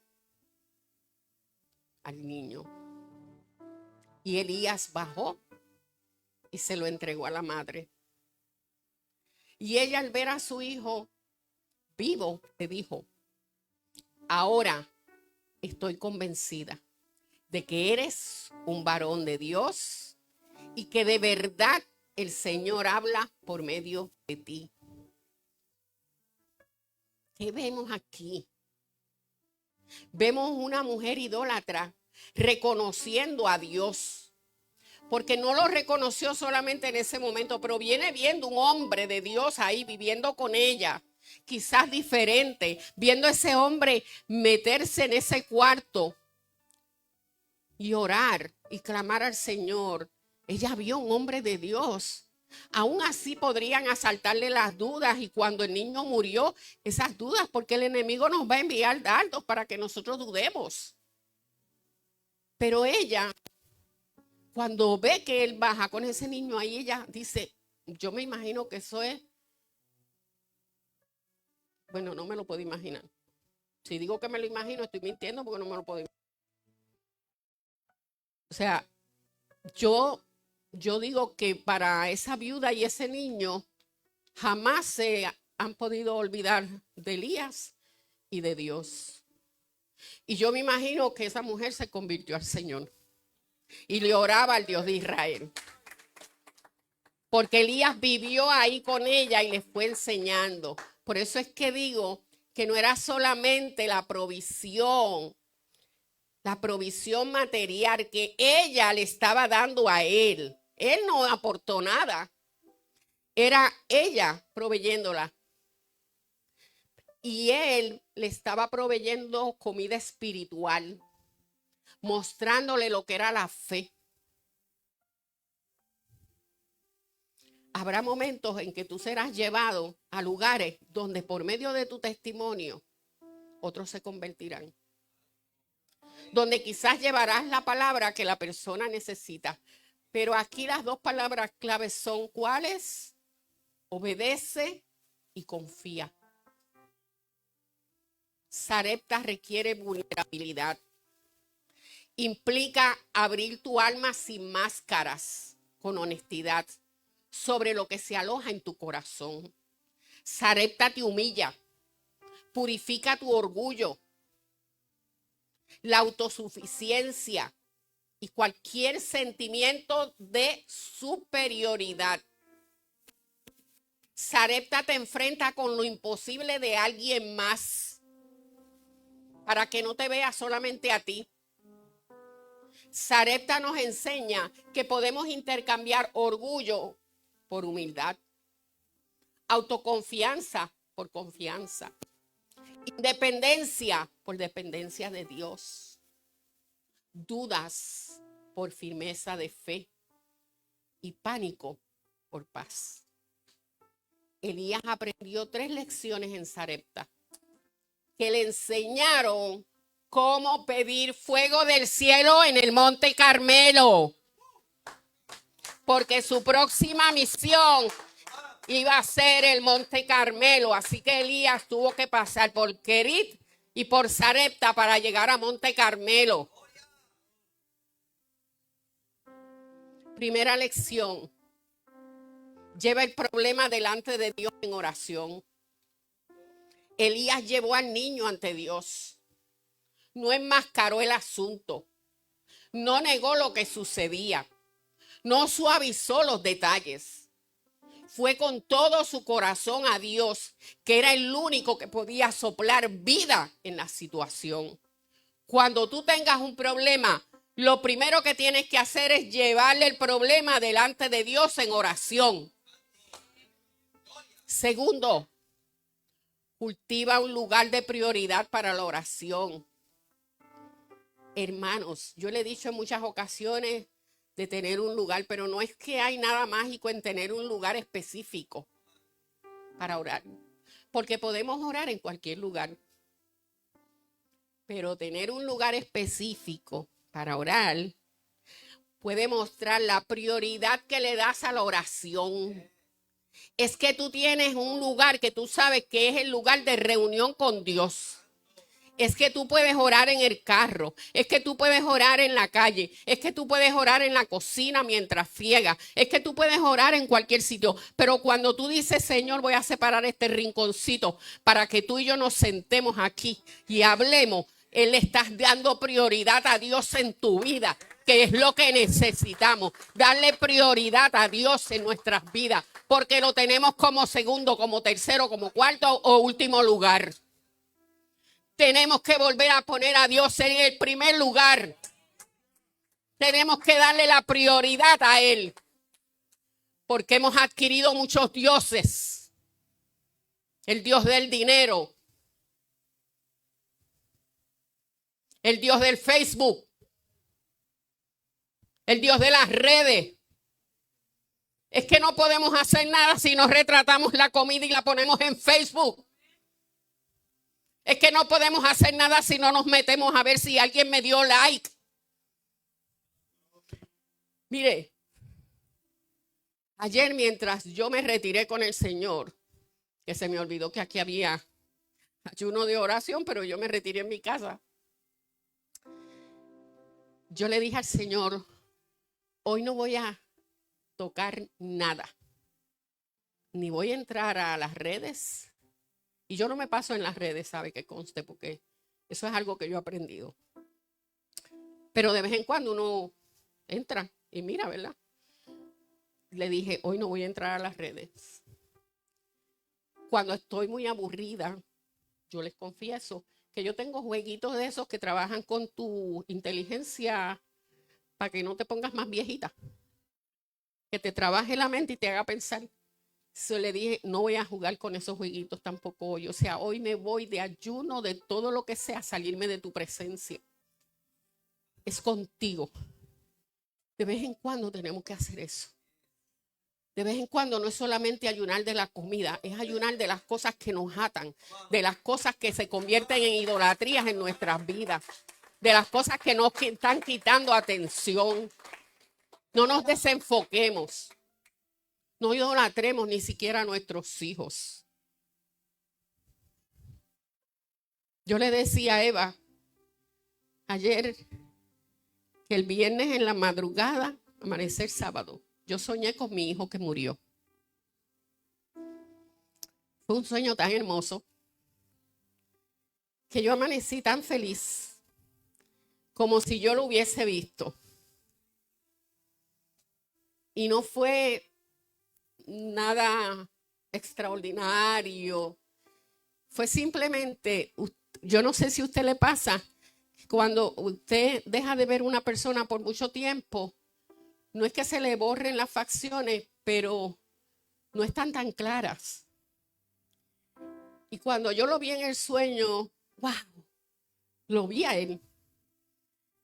al niño. Y Elías bajó y se lo entregó a la madre. Y ella, al ver a su hijo vivo, le dijo, ahora estoy convencida de que eres un varón de Dios y que de verdad el Señor habla por medio de ti. ¿Qué vemos aquí? Vemos una mujer idólatra reconociendo a Dios, porque no lo reconoció solamente en ese momento, pero viene viendo un hombre de Dios ahí viviendo con ella, quizás diferente, viendo a ese hombre meterse en ese cuarto y orar y clamar al Señor. Ella vio un hombre de Dios. Aún así podrían asaltarle las dudas, y cuando el niño murió, esas dudas, porque el enemigo nos va a enviar dardos para que nosotros dudemos. Pero ella, cuando ve que él baja con ese niño ahí, ella dice, yo me imagino que eso es, bueno, no me lo puedo imaginar. Si digo que me lo imagino, estoy mintiendo porque no me lo puedo imaginar. O sea, yo digo que para esa viuda y ese niño jamás se han podido olvidar de Elías y de Dios. Y yo me imagino que esa mujer se convirtió al Señor y le oraba al Dios de Israel. Porque Elías vivió ahí con ella y les fue enseñando. Por eso es que digo que no era solamente la provisión material que ella le estaba dando a él. Él no aportó nada. Era ella proveyéndola. Y él le estaba proveyendo comida espiritual, mostrándole lo que era la fe. Habrá momentos en que tú serás llevado a lugares donde por medio de tu testimonio otros se convertirán. Donde quizás llevarás la palabra que la persona necesita. Pero aquí las 2 palabras claves son ¿cuáles? Obedece y confía. Sarepta requiere vulnerabilidad. Implica abrir tu alma sin máscaras, con honestidad, sobre lo que se aloja en tu corazón. Sarepta te humilla, purifica tu orgullo, la autosuficiencia y cualquier sentimiento de superioridad. Sarepta te enfrenta con lo imposible de alguien más para que no te vea solamente a ti. Sarepta nos enseña que podemos intercambiar orgullo por humildad, autoconfianza por confianza, independencia por dependencia de Dios, dudas por firmeza de fe y pánico por paz. Elías aprendió 3 lecciones en Sarepta que le enseñaron cómo pedir fuego del cielo en el Monte Carmelo. porque su próxima misión iba a ser el Monte Carmelo. Así que Elías tuvo que pasar por Kerit y por Sarepta para llegar a Monte Carmelo. Primera lección. Lleva el problema delante de Dios en oración. Elías llevó al niño ante Dios. No enmascaró el asunto. No negó lo que sucedía. No suavizó los detalles. Fue con todo su corazón a Dios, que era el único que podía soplar vida en la situación. Cuando tú tengas un problema, lo primero que tienes que hacer es llevarle el problema delante de Dios en oración. Segundo, cultiva un lugar de prioridad para la oración. Hermanos, yo le he dicho en muchas ocasiones de tener un lugar, pero no es que hay nada mágico en tener un lugar específico para orar, porque podemos orar en cualquier lugar, pero tener un lugar específico para orar puede mostrar la prioridad que le das a la oración. Es que tú tienes un lugar que tú sabes que es el lugar de reunión con Dios. Es que tú puedes orar en el carro, es que tú puedes orar en la calle, es que tú puedes orar en la cocina mientras friegas, es que tú puedes orar en cualquier sitio. Pero cuando tú dices, Señor, voy a separar este rinconcito para que tú y yo nos sentemos aquí y hablemos, Él le estás dando prioridad a Dios en tu vida, que es lo que necesitamos, darle prioridad a Dios en nuestras vidas, porque lo tenemos como segundo, como tercero, como cuarto o último lugar. Tenemos que volver a poner a Dios en el primer lugar. Tenemos que darle la prioridad a Él. Porque hemos adquirido muchos dioses. El Dios del dinero. El Dios del Facebook. El Dios de las redes. Es que no podemos hacer nada si nos retratamos la comida y la ponemos en Facebook. Es que no podemos hacer nada si no nos metemos a ver si alguien me dio like. Mire, ayer mientras yo me retiré con el Señor, que se me olvidó que aquí había ayuno de oración, pero yo me retiré en mi casa. Yo le dije al Señor, hoy no voy a tocar nada. Ni voy a entrar a las redes. Y yo no me paso en las redes, sabe que conste, porque eso es algo que yo he aprendido. Pero de vez en cuando uno entra y mira, ¿verdad? Le dije, hoy no voy a entrar a las redes. Cuando estoy muy aburrida, yo les confieso que yo tengo jueguitos de esos que trabajan con tu inteligencia para que no te pongas más viejita. Que te trabaje la mente y te haga pensar. So, le dije, no voy a jugar con esos jueguitos tampoco hoy. O sea, hoy me voy de ayuno, de todo lo que sea, salirme de tu presencia. Es contigo. De vez en cuando tenemos que hacer eso. De vez en cuando no es solamente ayunar de la comida, es ayunar de las cosas que nos atan, de las cosas que se convierten en idolatrías en nuestras vidas, de las cosas que nos están quitando atención. No nos desenfoquemos. No idolatremos ni siquiera a nuestros hijos. Yo le decía a Eva ayer que el viernes en la madrugada, amanecer sábado, yo soñé con mi hijo que murió. Fue un sueño tan hermoso que yo amanecí tan feliz como si yo lo hubiese visto. Y no fue nada extraordinario. Fue simplemente, yo no sé si a usted le pasa, cuando usted deja de ver una persona por mucho tiempo, no es que se le borren las facciones, pero no están tan claras. Y cuando yo lo vi en el sueño, wow, lo vi a él.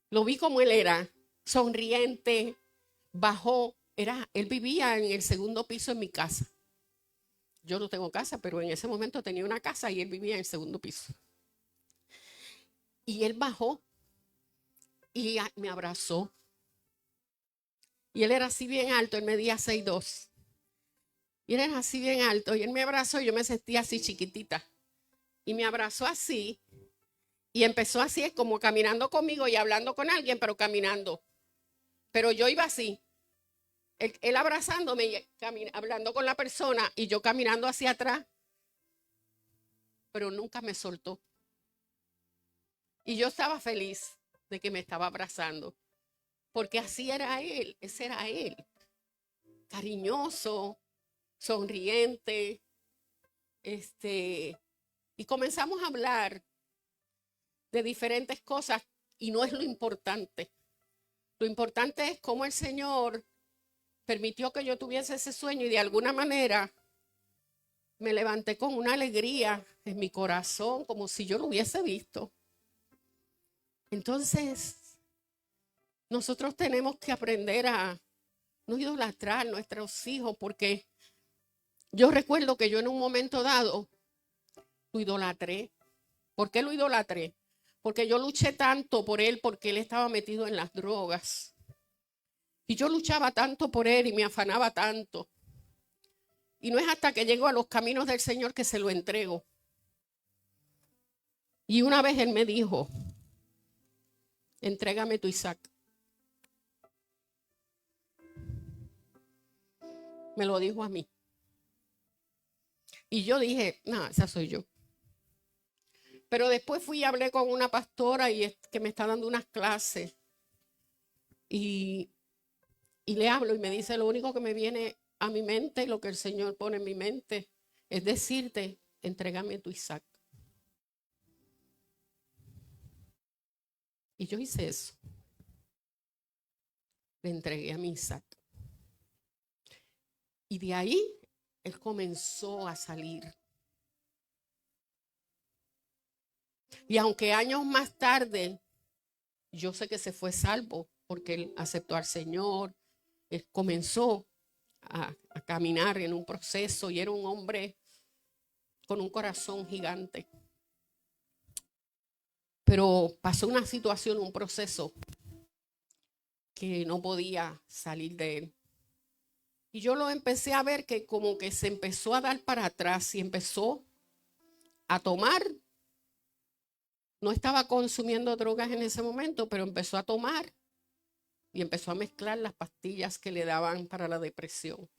Lo vi como él era, sonriente, bajó. Él vivía en el segundo piso en mi casa. Yo no tengo casa, pero en ese momento tenía una casa y él vivía en el segundo piso. Y él bajó y me abrazó. Y él era así bien alto, él medía 6'2". Y él era así bien alto y él me abrazó y yo me sentía así chiquitita. Y me abrazó así y empezó así, es como caminando conmigo y hablando con alguien, pero caminando. Pero yo iba así, él abrazándome y hablando con la persona y yo caminando hacia atrás, pero nunca me soltó. Y yo estaba feliz de que me estaba abrazando, porque así era él, ese era él, cariñoso, sonriente, y comenzamos a hablar de diferentes cosas y no es lo importante. Lo importante es cómo el Señor permitió que yo tuviese ese sueño y de alguna manera me levanté con una alegría en mi corazón, como si yo lo hubiese visto. Entonces, nosotros tenemos que aprender a no idolatrar a nuestros hijos, porque yo recuerdo que yo en un momento dado lo idolatré. ¿Por qué lo idolatré? Porque yo luché tanto por él, porque él estaba metido en las drogas. Y yo luchaba tanto por él y me afanaba tanto. Y no es hasta que llego a los caminos del Señor que se lo entrego. Y una vez él me dijo, entrégame tu Isaac. Me lo dijo a mí. Y yo dije, no, esa soy yo. Pero después fui y hablé con una pastora que me está dando unas clases. Y le hablo y me dice, lo único que me viene a mi mente, lo que el Señor pone en mi mente, es decirte, entrégame tu Isaac. Y yo hice eso. Le entregué a mi Isaac. Y de ahí él comenzó a salir. Y aunque años más tarde, yo sé que se fue salvo porque él aceptó al Señor, él comenzó a caminar en un proceso y era un hombre con un corazón gigante. Pero pasó una situación, un proceso que no podía salir de él. Y yo lo empecé a ver que como que se empezó a dar para atrás y empezó a tomar. No estaba consumiendo drogas en ese momento, pero empezó a tomar y empezó a mezclar las pastillas que le daban para la depresión.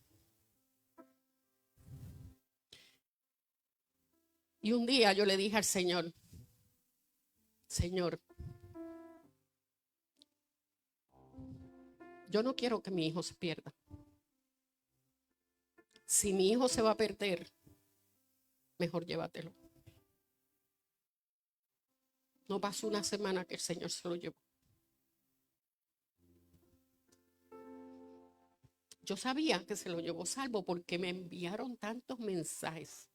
Y un día yo le dije al Señor, Señor, yo no quiero que mi hijo se pierda. Si mi hijo se va a perder, mejor llévatelo. No pasó una semana que el Señor se lo llevó. Yo sabía que se lo llevó salvo porque me enviaron tantos mensajes.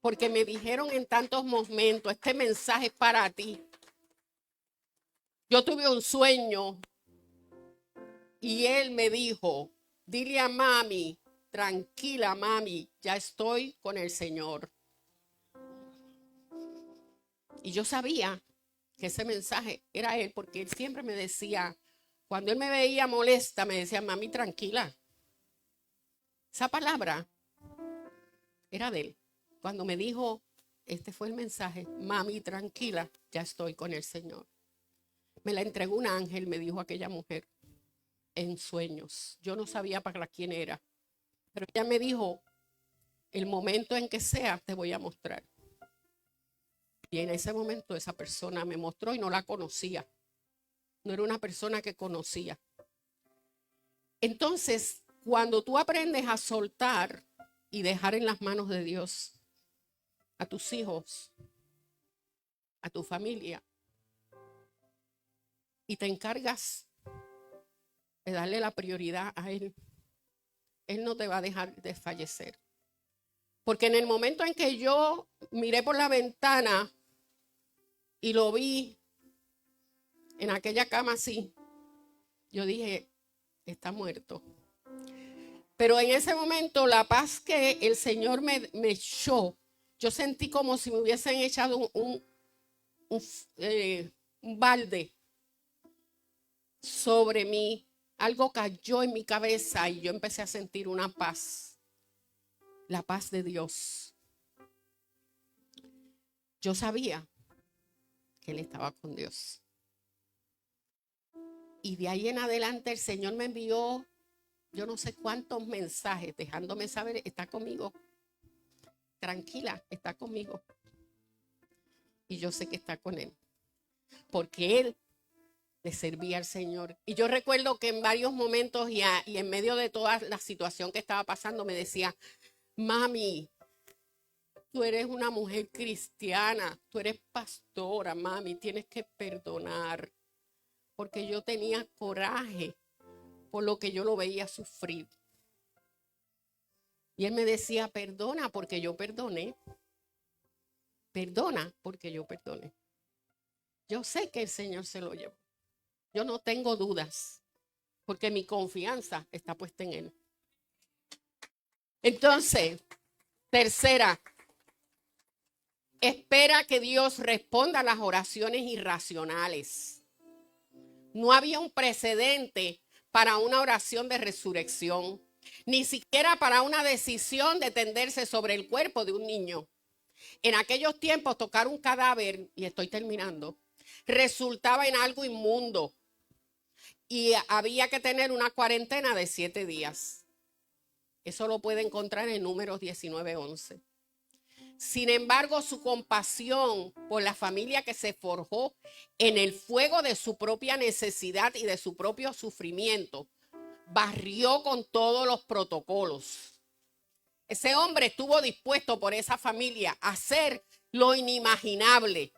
Porque me dijeron en tantos momentos, este mensaje es para ti. Yo tuve un sueño y él me dijo, dile a mami, tranquila mami, ya estoy con el Señor. Y yo sabía que ese mensaje era él porque él siempre me decía, cuando él me veía molesta, me decía, mami, tranquila. Esa palabra era de él. Cuando me dijo, este fue el mensaje, mami, tranquila, ya estoy con el Señor. Me la entregó un ángel, me dijo aquella mujer, en sueños. Yo no sabía para quién era, pero ella me dijo, el momento en que sea, te voy a mostrar. Y en ese momento esa persona me mostró y no la conocía. No era una persona que conocía. Entonces, cuando tú aprendes a soltar y dejar en las manos de Dios a tus hijos, a tu familia, y te encargas de darle la prioridad a Él, Él no te va a dejar desfallecer. Porque en el momento en que yo miré por la ventana y lo vi en aquella cama así, yo dije, está muerto. Pero en ese momento la paz que el Señor me echó, yo sentí como si me hubiesen echado un balde sobre mí, algo cayó en mi cabeza y yo empecé a sentir una paz. La paz de Dios. Yo sabía que Él estaba con Dios. Y de ahí en adelante el Señor me envió yo no sé cuántos mensajes dejándome saber, está conmigo. Tranquila, está conmigo. Y yo sé que está con Él. Porque Él le servía al Señor. Y yo recuerdo que en varios momentos y en medio de toda la situación que estaba pasando me decía, mami, tú eres una mujer cristiana, tú eres pastora, mami, tienes que perdonar. Porque yo tenía coraje por lo que yo lo veía sufrir. Y él me decía, perdona porque yo perdoné. Perdona porque yo perdoné. Yo sé que el Señor se lo llevó. Yo no tengo dudas porque mi confianza está puesta en Él. Entonces, tercera, espera que Dios responda a las oraciones irracionales. No había un precedente para una oración de resurrección, ni siquiera para una decisión de tenderse sobre el cuerpo de un niño. En aquellos tiempos tocar un cadáver, y estoy terminando, resultaba en algo inmundo y había que tener una cuarentena de 7 días. Eso lo puede encontrar en Números 19:11. Sin embargo, su compasión por la familia que se forjó en el fuego de su propia necesidad y de su propio sufrimiento, barrió con todos los protocolos. Ese hombre estuvo dispuesto por esa familia a hacer lo inimaginable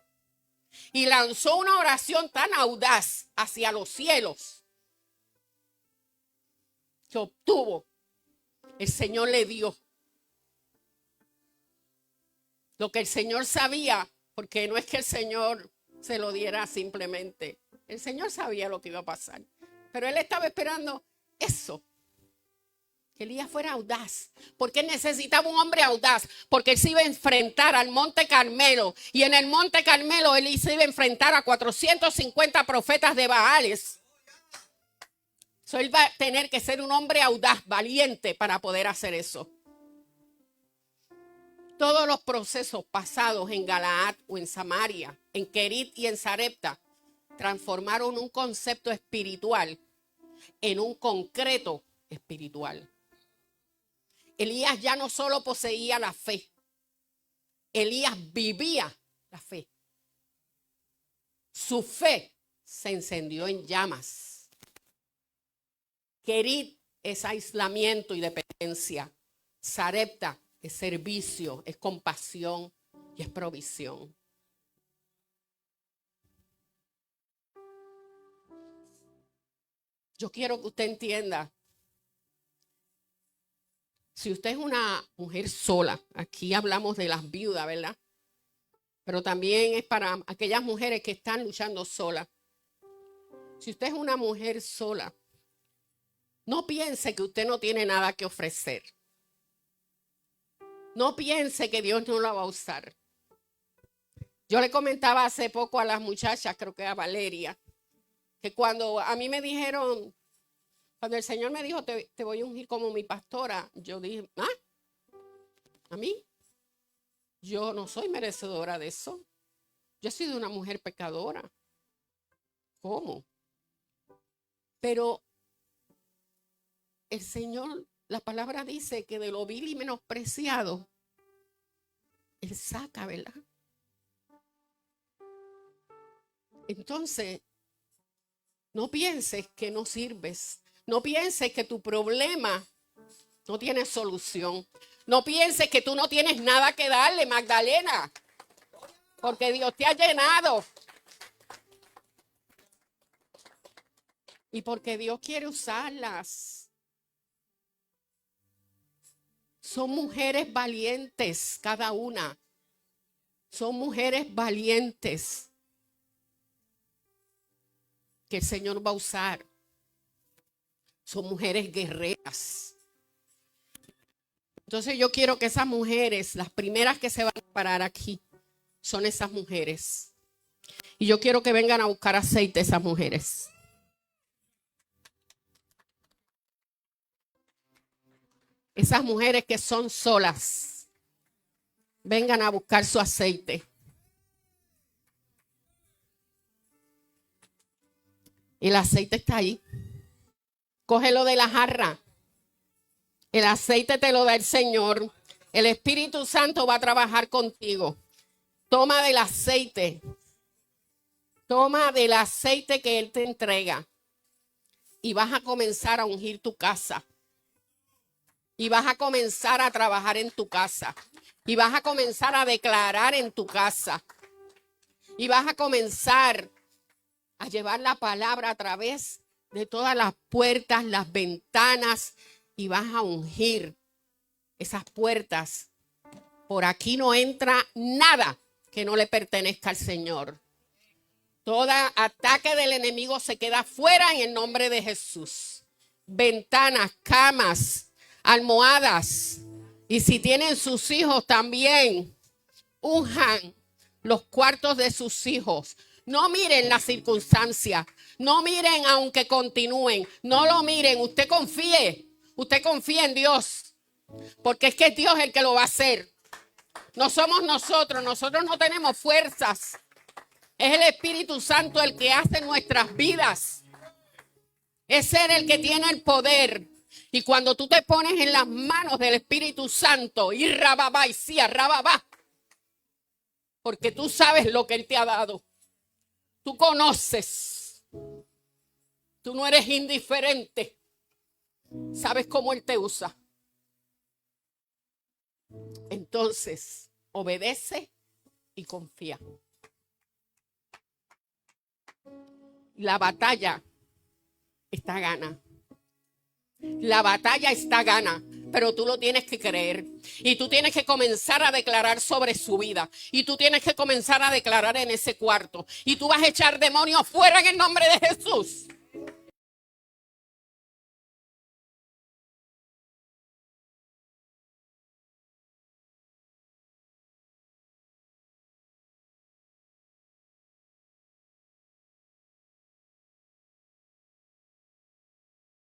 y lanzó una oración tan audaz hacia los cielos que obtuvo. El Señor le dio lo que el Señor sabía, porque no es que el Señor se lo diera simplemente. El Señor sabía lo que iba a pasar, pero él estaba esperando eso. Que Elías fuera audaz, porque él necesitaba un hombre audaz, porque él se iba a enfrentar al Monte Carmelo, y en el Monte Carmelo él se iba a enfrentar a 450 profetas de Baales. So, él va a tener que ser un hombre audaz, valiente para poder hacer eso. Todos los procesos pasados en Galaad o en Samaria, en Kerit y en Sarepta, transformaron un concepto espiritual en un concreto espiritual. Elías ya no solo poseía la fe, Elías vivía la fe. Su fe se encendió en llamas. Kerit es aislamiento y dependencia. Sarepta es servicio, es compasión y es provisión. Yo quiero que usted entienda. Si usted es una mujer sola, aquí hablamos de las viudas, ¿verdad? Pero también es para aquellas mujeres que están luchando solas. Si usted es una mujer sola, no piense que usted no tiene nada que ofrecer. No piense que Dios no la va a usar. Yo le comentaba hace poco a las muchachas, creo que a Valeria, que cuando a mí me dijeron, cuando el Señor me dijo, te voy a ungir como mi pastora, yo dije, ¿a mí? Yo no soy merecedora de eso. Yo he sido una mujer pecadora. ¿Cómo? Pero el Señor, la palabra dice que de lo vil y menospreciado, Él saca, ¿verdad? Entonces, no pienses que no sirves. No pienses que tu problema no tiene solución. No pienses que tú no tienes nada que darle, Magdalena, porque Dios te ha llenado. Y porque Dios quiere usarlas. Son mujeres valientes, cada una. Son mujeres valientes que el Señor va a usar. Son mujeres guerreras. Entonces yo quiero que esas mujeres, las primeras que se van a parar aquí, son esas mujeres. Y yo quiero que vengan a buscar aceite esas mujeres. Esas mujeres que son solas, vengan a buscar su aceite. Y el aceite está ahí. Cógelo de la jarra. El aceite te lo da el Señor. El Espíritu Santo va a trabajar contigo. Toma del aceite. Toma del aceite que Él te entrega. Y vas a comenzar a ungir tu casa. Y vas a comenzar a trabajar en tu casa. Y vas a comenzar a declarar en tu casa. Y vas a comenzar a llevar la palabra a través de todas las puertas, las ventanas. Y vas a ungir esas puertas. Por aquí no entra nada que no le pertenezca al Señor. Todo ataque del enemigo se queda fuera en el nombre de Jesús. Ventanas, camas, almohadas. Y si tienen sus hijos también, unjan los cuartos de sus hijos. No miren las circunstancias. No miren aunque continúen. No lo miren. Usted confíe. Usted confía en Dios. Porque es que es Dios el que lo va a hacer. No somos nosotros. Nosotros no tenemos fuerzas. Es el Espíritu Santo el que hace nuestras vidas. Es Él el que tiene el poder. Y cuando tú te pones en las manos del Espíritu Santo, y rababá, y sí, rababá, porque tú sabes lo que Él te ha dado. Tú conoces. Tú no eres indiferente. Sabes cómo Él te usa. Entonces, obedece y confía. La batalla está gana. La batalla está gana, pero tú lo tienes que creer. Y tú tienes que comenzar a declarar sobre su vida. Y tú tienes que comenzar a declarar en ese cuarto. Y tú vas a echar demonios fuera en el nombre de Jesús.